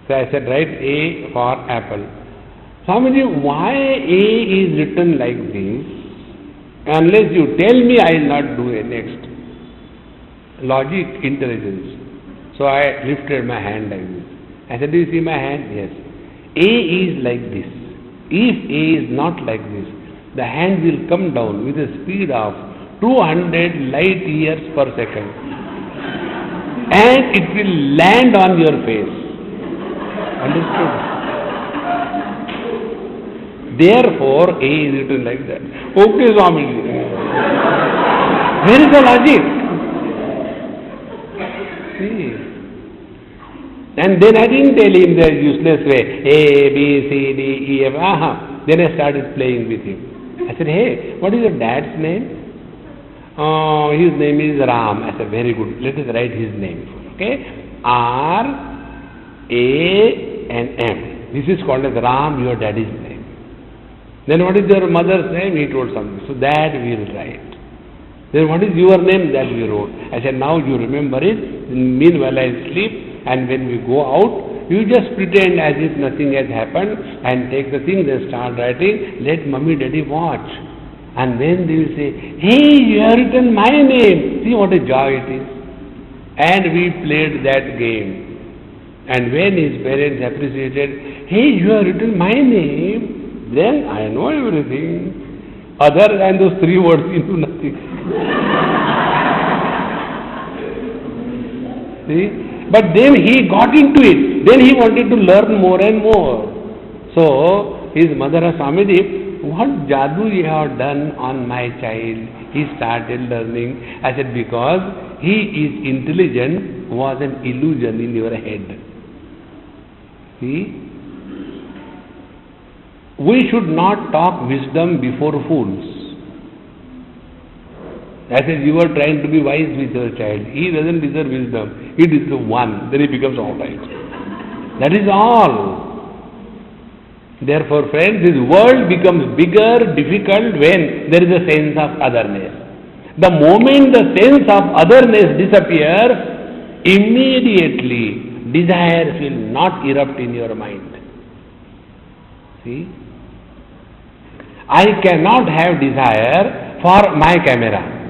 So I said, write A for apple. Swamiji, why A is written like this? Unless you tell me, I will not do it next. Logic, intelligence. So I lifted my hand like this. I said, do you see my hand? Yes. A is like this. If A is not like this, the hand will come down with a speed of 200 light years per second. And it will land on your face. Understood? Therefore, A is written like that. Okay, Swamiji. Where is the logic? See. And then I didn't tell him the useless way. A, B, C, D, E, F. Then I started playing with him. I said, hey, what is your dad's name? Oh, his name is Ram. I said, very good. Let us write his name. Okay? R, A, and M. This is called as Ram, your daddy's name. Then what is your mother's name? He told something. So that we will write. Then what is your name? That we wrote. I said, now you remember it. Meanwhile I sleep, and when we go out, you just pretend as if nothing has happened and take the things and start writing. Let mommy, daddy watch. And then they will say, hey, you have written my name. See what a joy it is. And we played that game. And when his parents appreciated, hey, you have written my name, then I know everything. Other than those 3 words, you do nothing. See? But then he got into it. Then he wanted to learn more and more. So, his mother asked, Swamiji, what jadoo you have done on my child? He started learning. I said, because he is intelligent was an illusion in your head. See? We should not talk wisdom before fools. I said, you are trying to be wise with your child. He doesn't deserve wisdom. He deserves one. Then he becomes all right. That is all. Therefore, friends, this world becomes bigger, difficult when there is a sense of otherness. The moment the sense of otherness disappears, immediately desires will not erupt in your mind. See? I cannot have desire for my camera.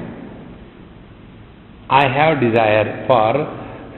I have desire for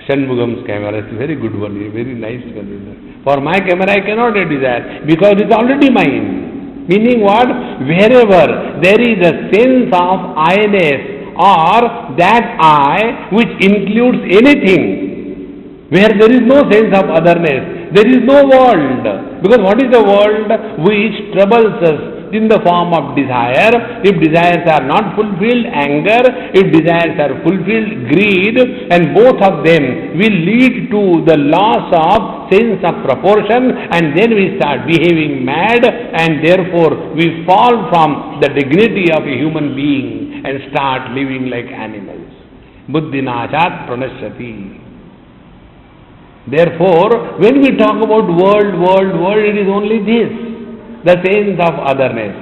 Shanmugam's camera. It's a very good one, a very nice one. For my camera I cannot have desire because it's already mine. Meaning what? Wherever there is a sense of I-ness or that I which includes anything, where there is no sense of otherness, there is no world. Because what is the world? Which troubles us in the form of desire. If desires are not fulfilled, anger. If desires are fulfilled, greed. And both of them will lead to the loss of sense of proportion, and then we start behaving mad, and therefore we fall from the dignity of a human being and start living like animals. Buddhinashat pranashyati. Therefore, when we talk about world, it is only this, the sense of otherness.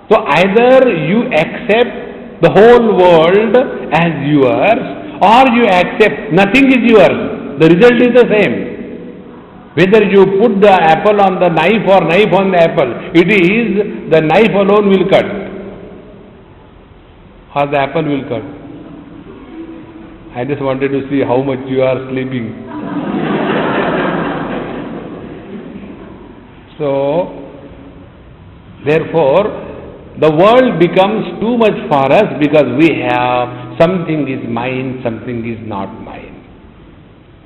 So either you accept the whole world as yours, or you accept nothing is yours. The result is the same. Whether you put the apple on the knife or knife on the apple, it is the knife alone will cut, or the apple will cut. I just wanted to see how much you are sleeping. So, therefore, the world becomes too much for us because we have something is mine, something is not mine.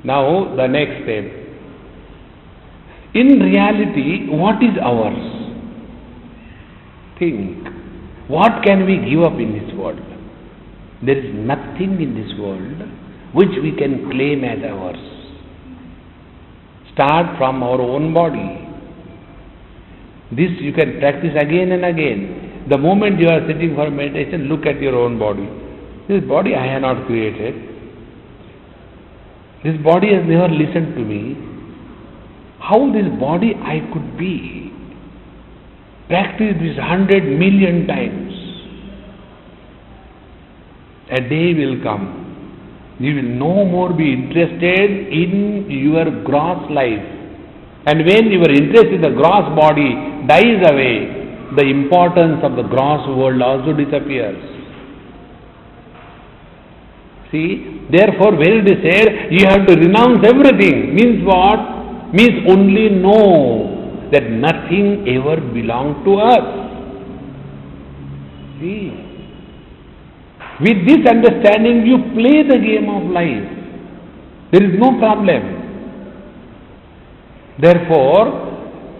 Now, the next step. In reality, what is ours? Think. What can we give up in this world? There is nothing in this world which we can claim as ours. Start from our own body. This you can practice again and again. The moment you are sitting for meditation, look at your own body. This body I have not created. This body has never listened to me. How this body I could be? Practice this 100 million times. A day will come. You will no more be interested in your gross life. And when your interest in the gross body dies away, the importance of the gross world also disappears. See, therefore when it is said you have to renounce everything, means what? Means only know that nothing ever belonged to us. See, with this understanding you play the game of life. There is no problem. Therefore,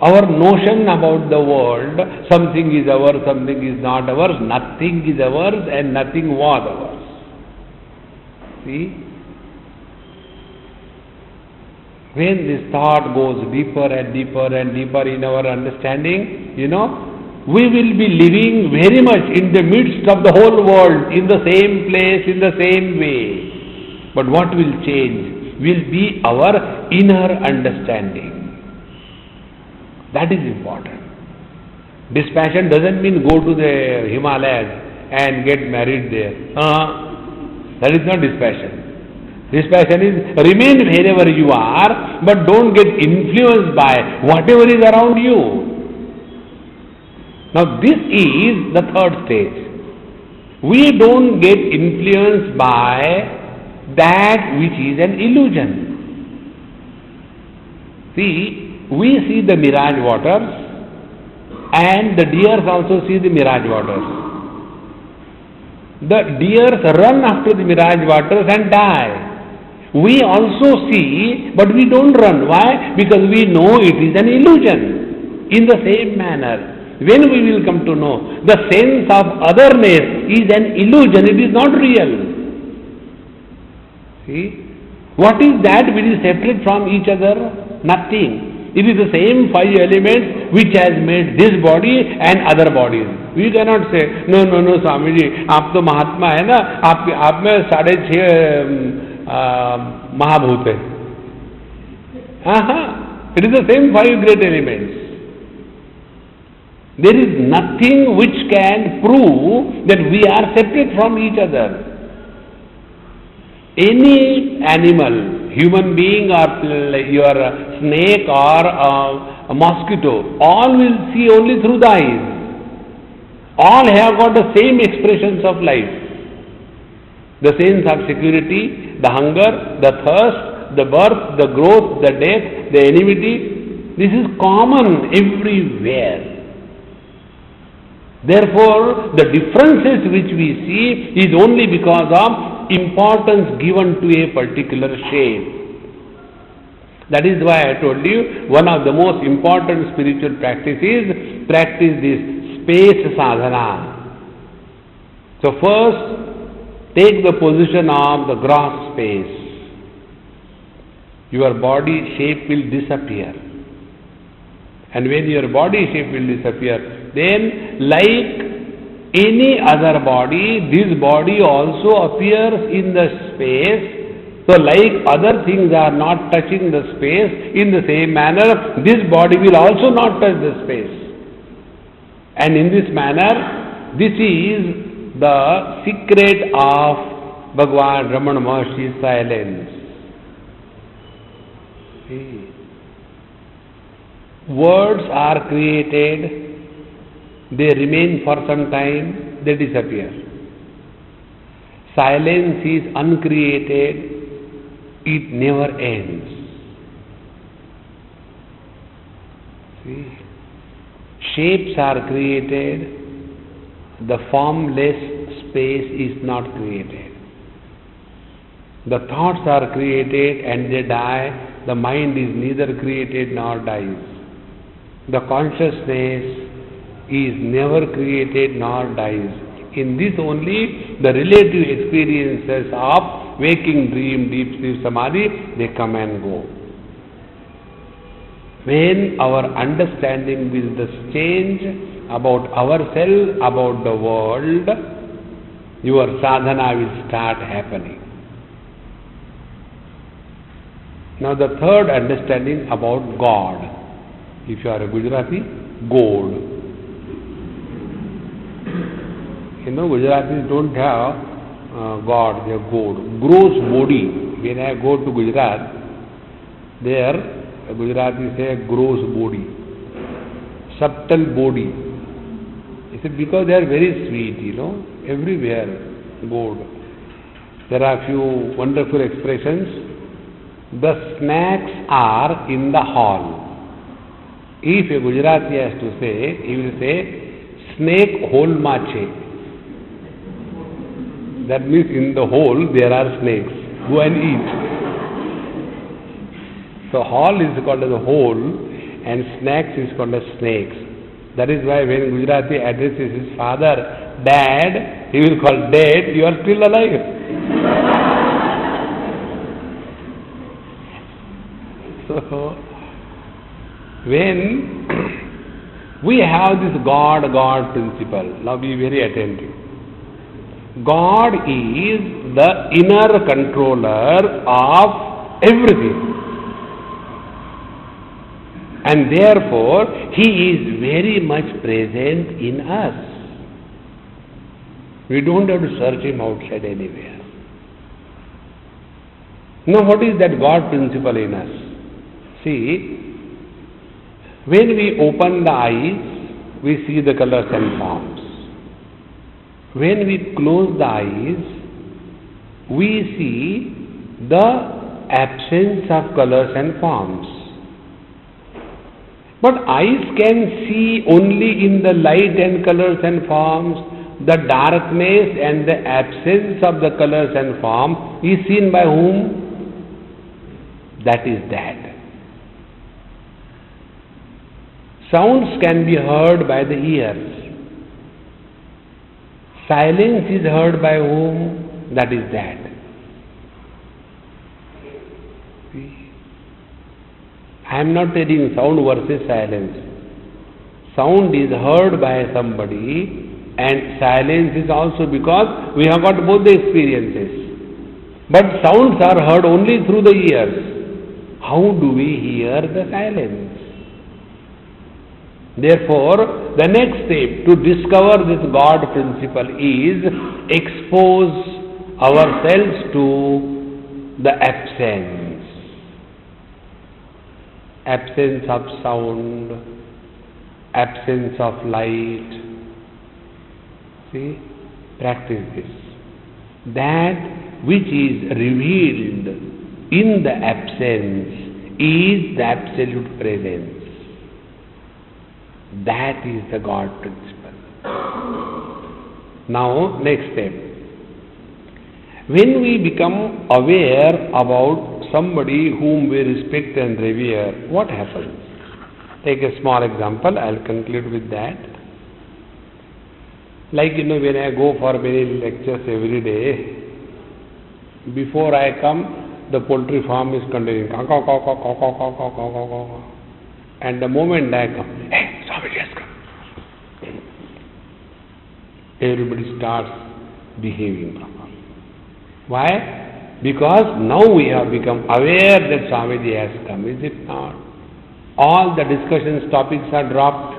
our notion about the world, something is ours, something is not ours, nothing is ours and nothing was ours. See? When this thought goes deeper and deeper and deeper in our understanding, we will be living very much in the midst of the whole world, in the same place, in the same way. But what will change will be our inner understanding. That is important. Dispassion doesn't mean go to the Himalayas and get married there. That is not dispassion. Dispassion is remain wherever you are, but don't get influenced by whatever is around you. Now this is the third stage. We don't get influenced by that which is an illusion. See, we see the mirage waters and the deers also see the mirage waters. The deers run after the mirage waters and die. We also see, but we don't run. Why? Because we know it is an illusion. In the same manner, when we will come to know the sense of otherness is an illusion, it is not real. See? What is that which is separate from each other? Nothing. It is the same five elements which has made this body and other bodies. We cannot say, no, Swamiji, आप तो महात्मा है ना, आप में 6.5 महाभूत है. It is the same five great elements. There is nothing which can prove that we are separate from each other. Any animal, human being or your snake or a mosquito, all will see only through the eyes. All have got the same expressions of life. The sense of security, the hunger, the thirst, the birth, the growth, the death, the enmity. This is common everywhere. Therefore, the differences which we see is only because of importance given to a particular shape. That is why I told you, one of the most important spiritual practices, practice this space sadhana. So first, take the position of the gross space. Your body shape will disappear. And when your body shape will disappear, then like any other body, this body also appears in the space. So like other things are not touching the space, in the same manner, this body will also not touch the space. And in this manner, this is the secret of Bhagavan Ramana Maharshi's silence. See. Words are created, they remain for some time, they disappear. Silence is uncreated, it never ends. See? Shapes are created, the formless space is not created. The thoughts are created and they die, the mind is neither created nor dies. The consciousness is never created nor dies. In this only the relative experiences of waking dream, deep sleep, samadhi, they come and go. When our understanding will thus change about ourselves, about the world, your sadhana will start happening. Now the third understanding about God. If you are a Gujarati, God. You know, Gujaratis don't have God, they have God. Gross body. When I go to Gujarat, there Gujaratis say gross body, subtle body. He said because they are very sweet, you know, everywhere, God. There are few wonderful expressions. The snacks are in the hall. If a Gujarati has to say, he will say, snake hole mache. That means in the hole there are snakes. Go and eat. So hall is called as a hole and snacks is called as snakes. That is why when Gujarati addresses his father, Dad, he will call Dad, you are still alive. So when we have this God principle, now be very attentive. God is the inner controller of everything. And therefore, He is very much present in us. We don't have to search Him outside anywhere. Now, what is that God principle in us? See, when we open the eyes, we see the colors and forms. When we close the eyes, we see the absence of colors and forms. But eyes can see only in the light and colors and forms. The darkness and the absence of the colors and form is seen by whom? That is that. Sounds can be heard by the ears. Silence is heard by whom? That is that. I am not telling sound versus silence. Sound is heard by somebody and silence is also because we have got both the experiences. But sounds are heard only through the ears. How do we hear the silence? Therefore, the next step to discover this God principle is expose ourselves to the absence. Absence of sound, absence of light. See, practice this. That which is revealed in the absence is the absolute presence. That is the God principle. Now, next step. When we become aware about somebody whom we respect and revere, what happens? Take a small example, I will conclude with that. Like, when I go for many lectures every day, before I come, the poultry farm is continuing. And the moment I come, hey, Swamiji has come. Everybody starts behaving properly. Why? Because now we have become aware that Swamiji has come, is it not? All the discussions topics are dropped.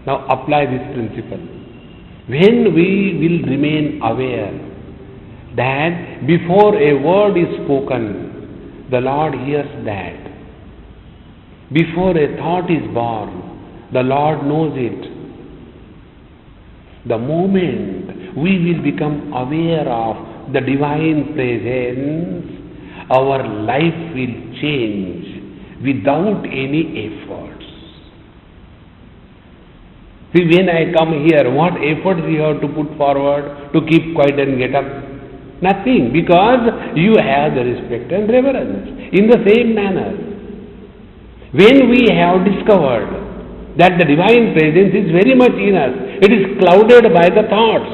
Now apply this principle. When we will remain aware that before a word is spoken, the Lord hears that. Before a thought is born, the Lord knows it. The moment we will become aware of the divine presence, our life will change without any efforts. See, when I come here, what efforts we have to put forward to keep quiet and get up? Nothing, because you have the respect and reverence. In the same manner, when we have discovered that the divine presence is very much in us, it is clouded by the thoughts.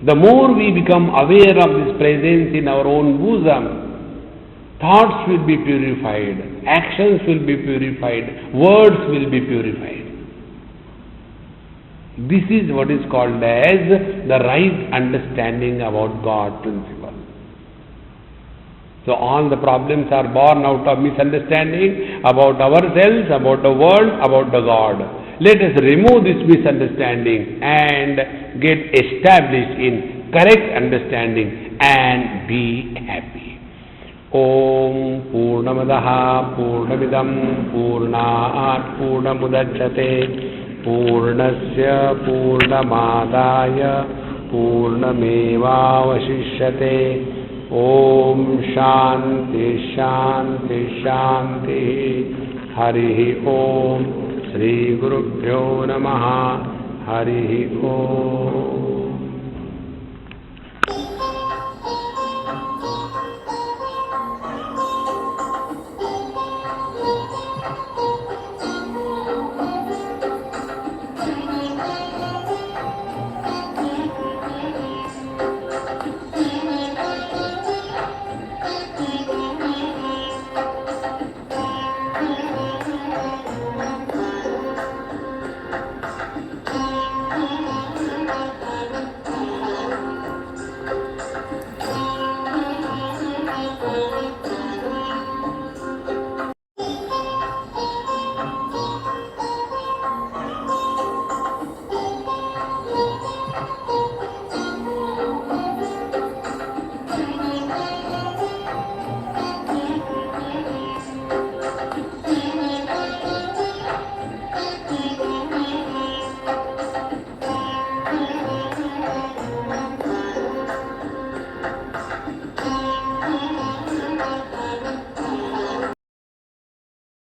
The more we become aware of this presence in our own bosom, thoughts will be purified, actions will be purified, words will be purified. This is what is called as the right understanding about God principle. So all the problems are born out of misunderstanding about ourselves, about the world, about the God. Let us remove this misunderstanding and get established in correct understanding and be happy. Om Purnamadaha Purnamidam Purnat Purnamudachyate Purnasya Purnamadaya Purnamevavashishyate. Om Shanti Shanti Shanti. Harihi Om. Shri Gurubhyo Namaha. Harihi Om.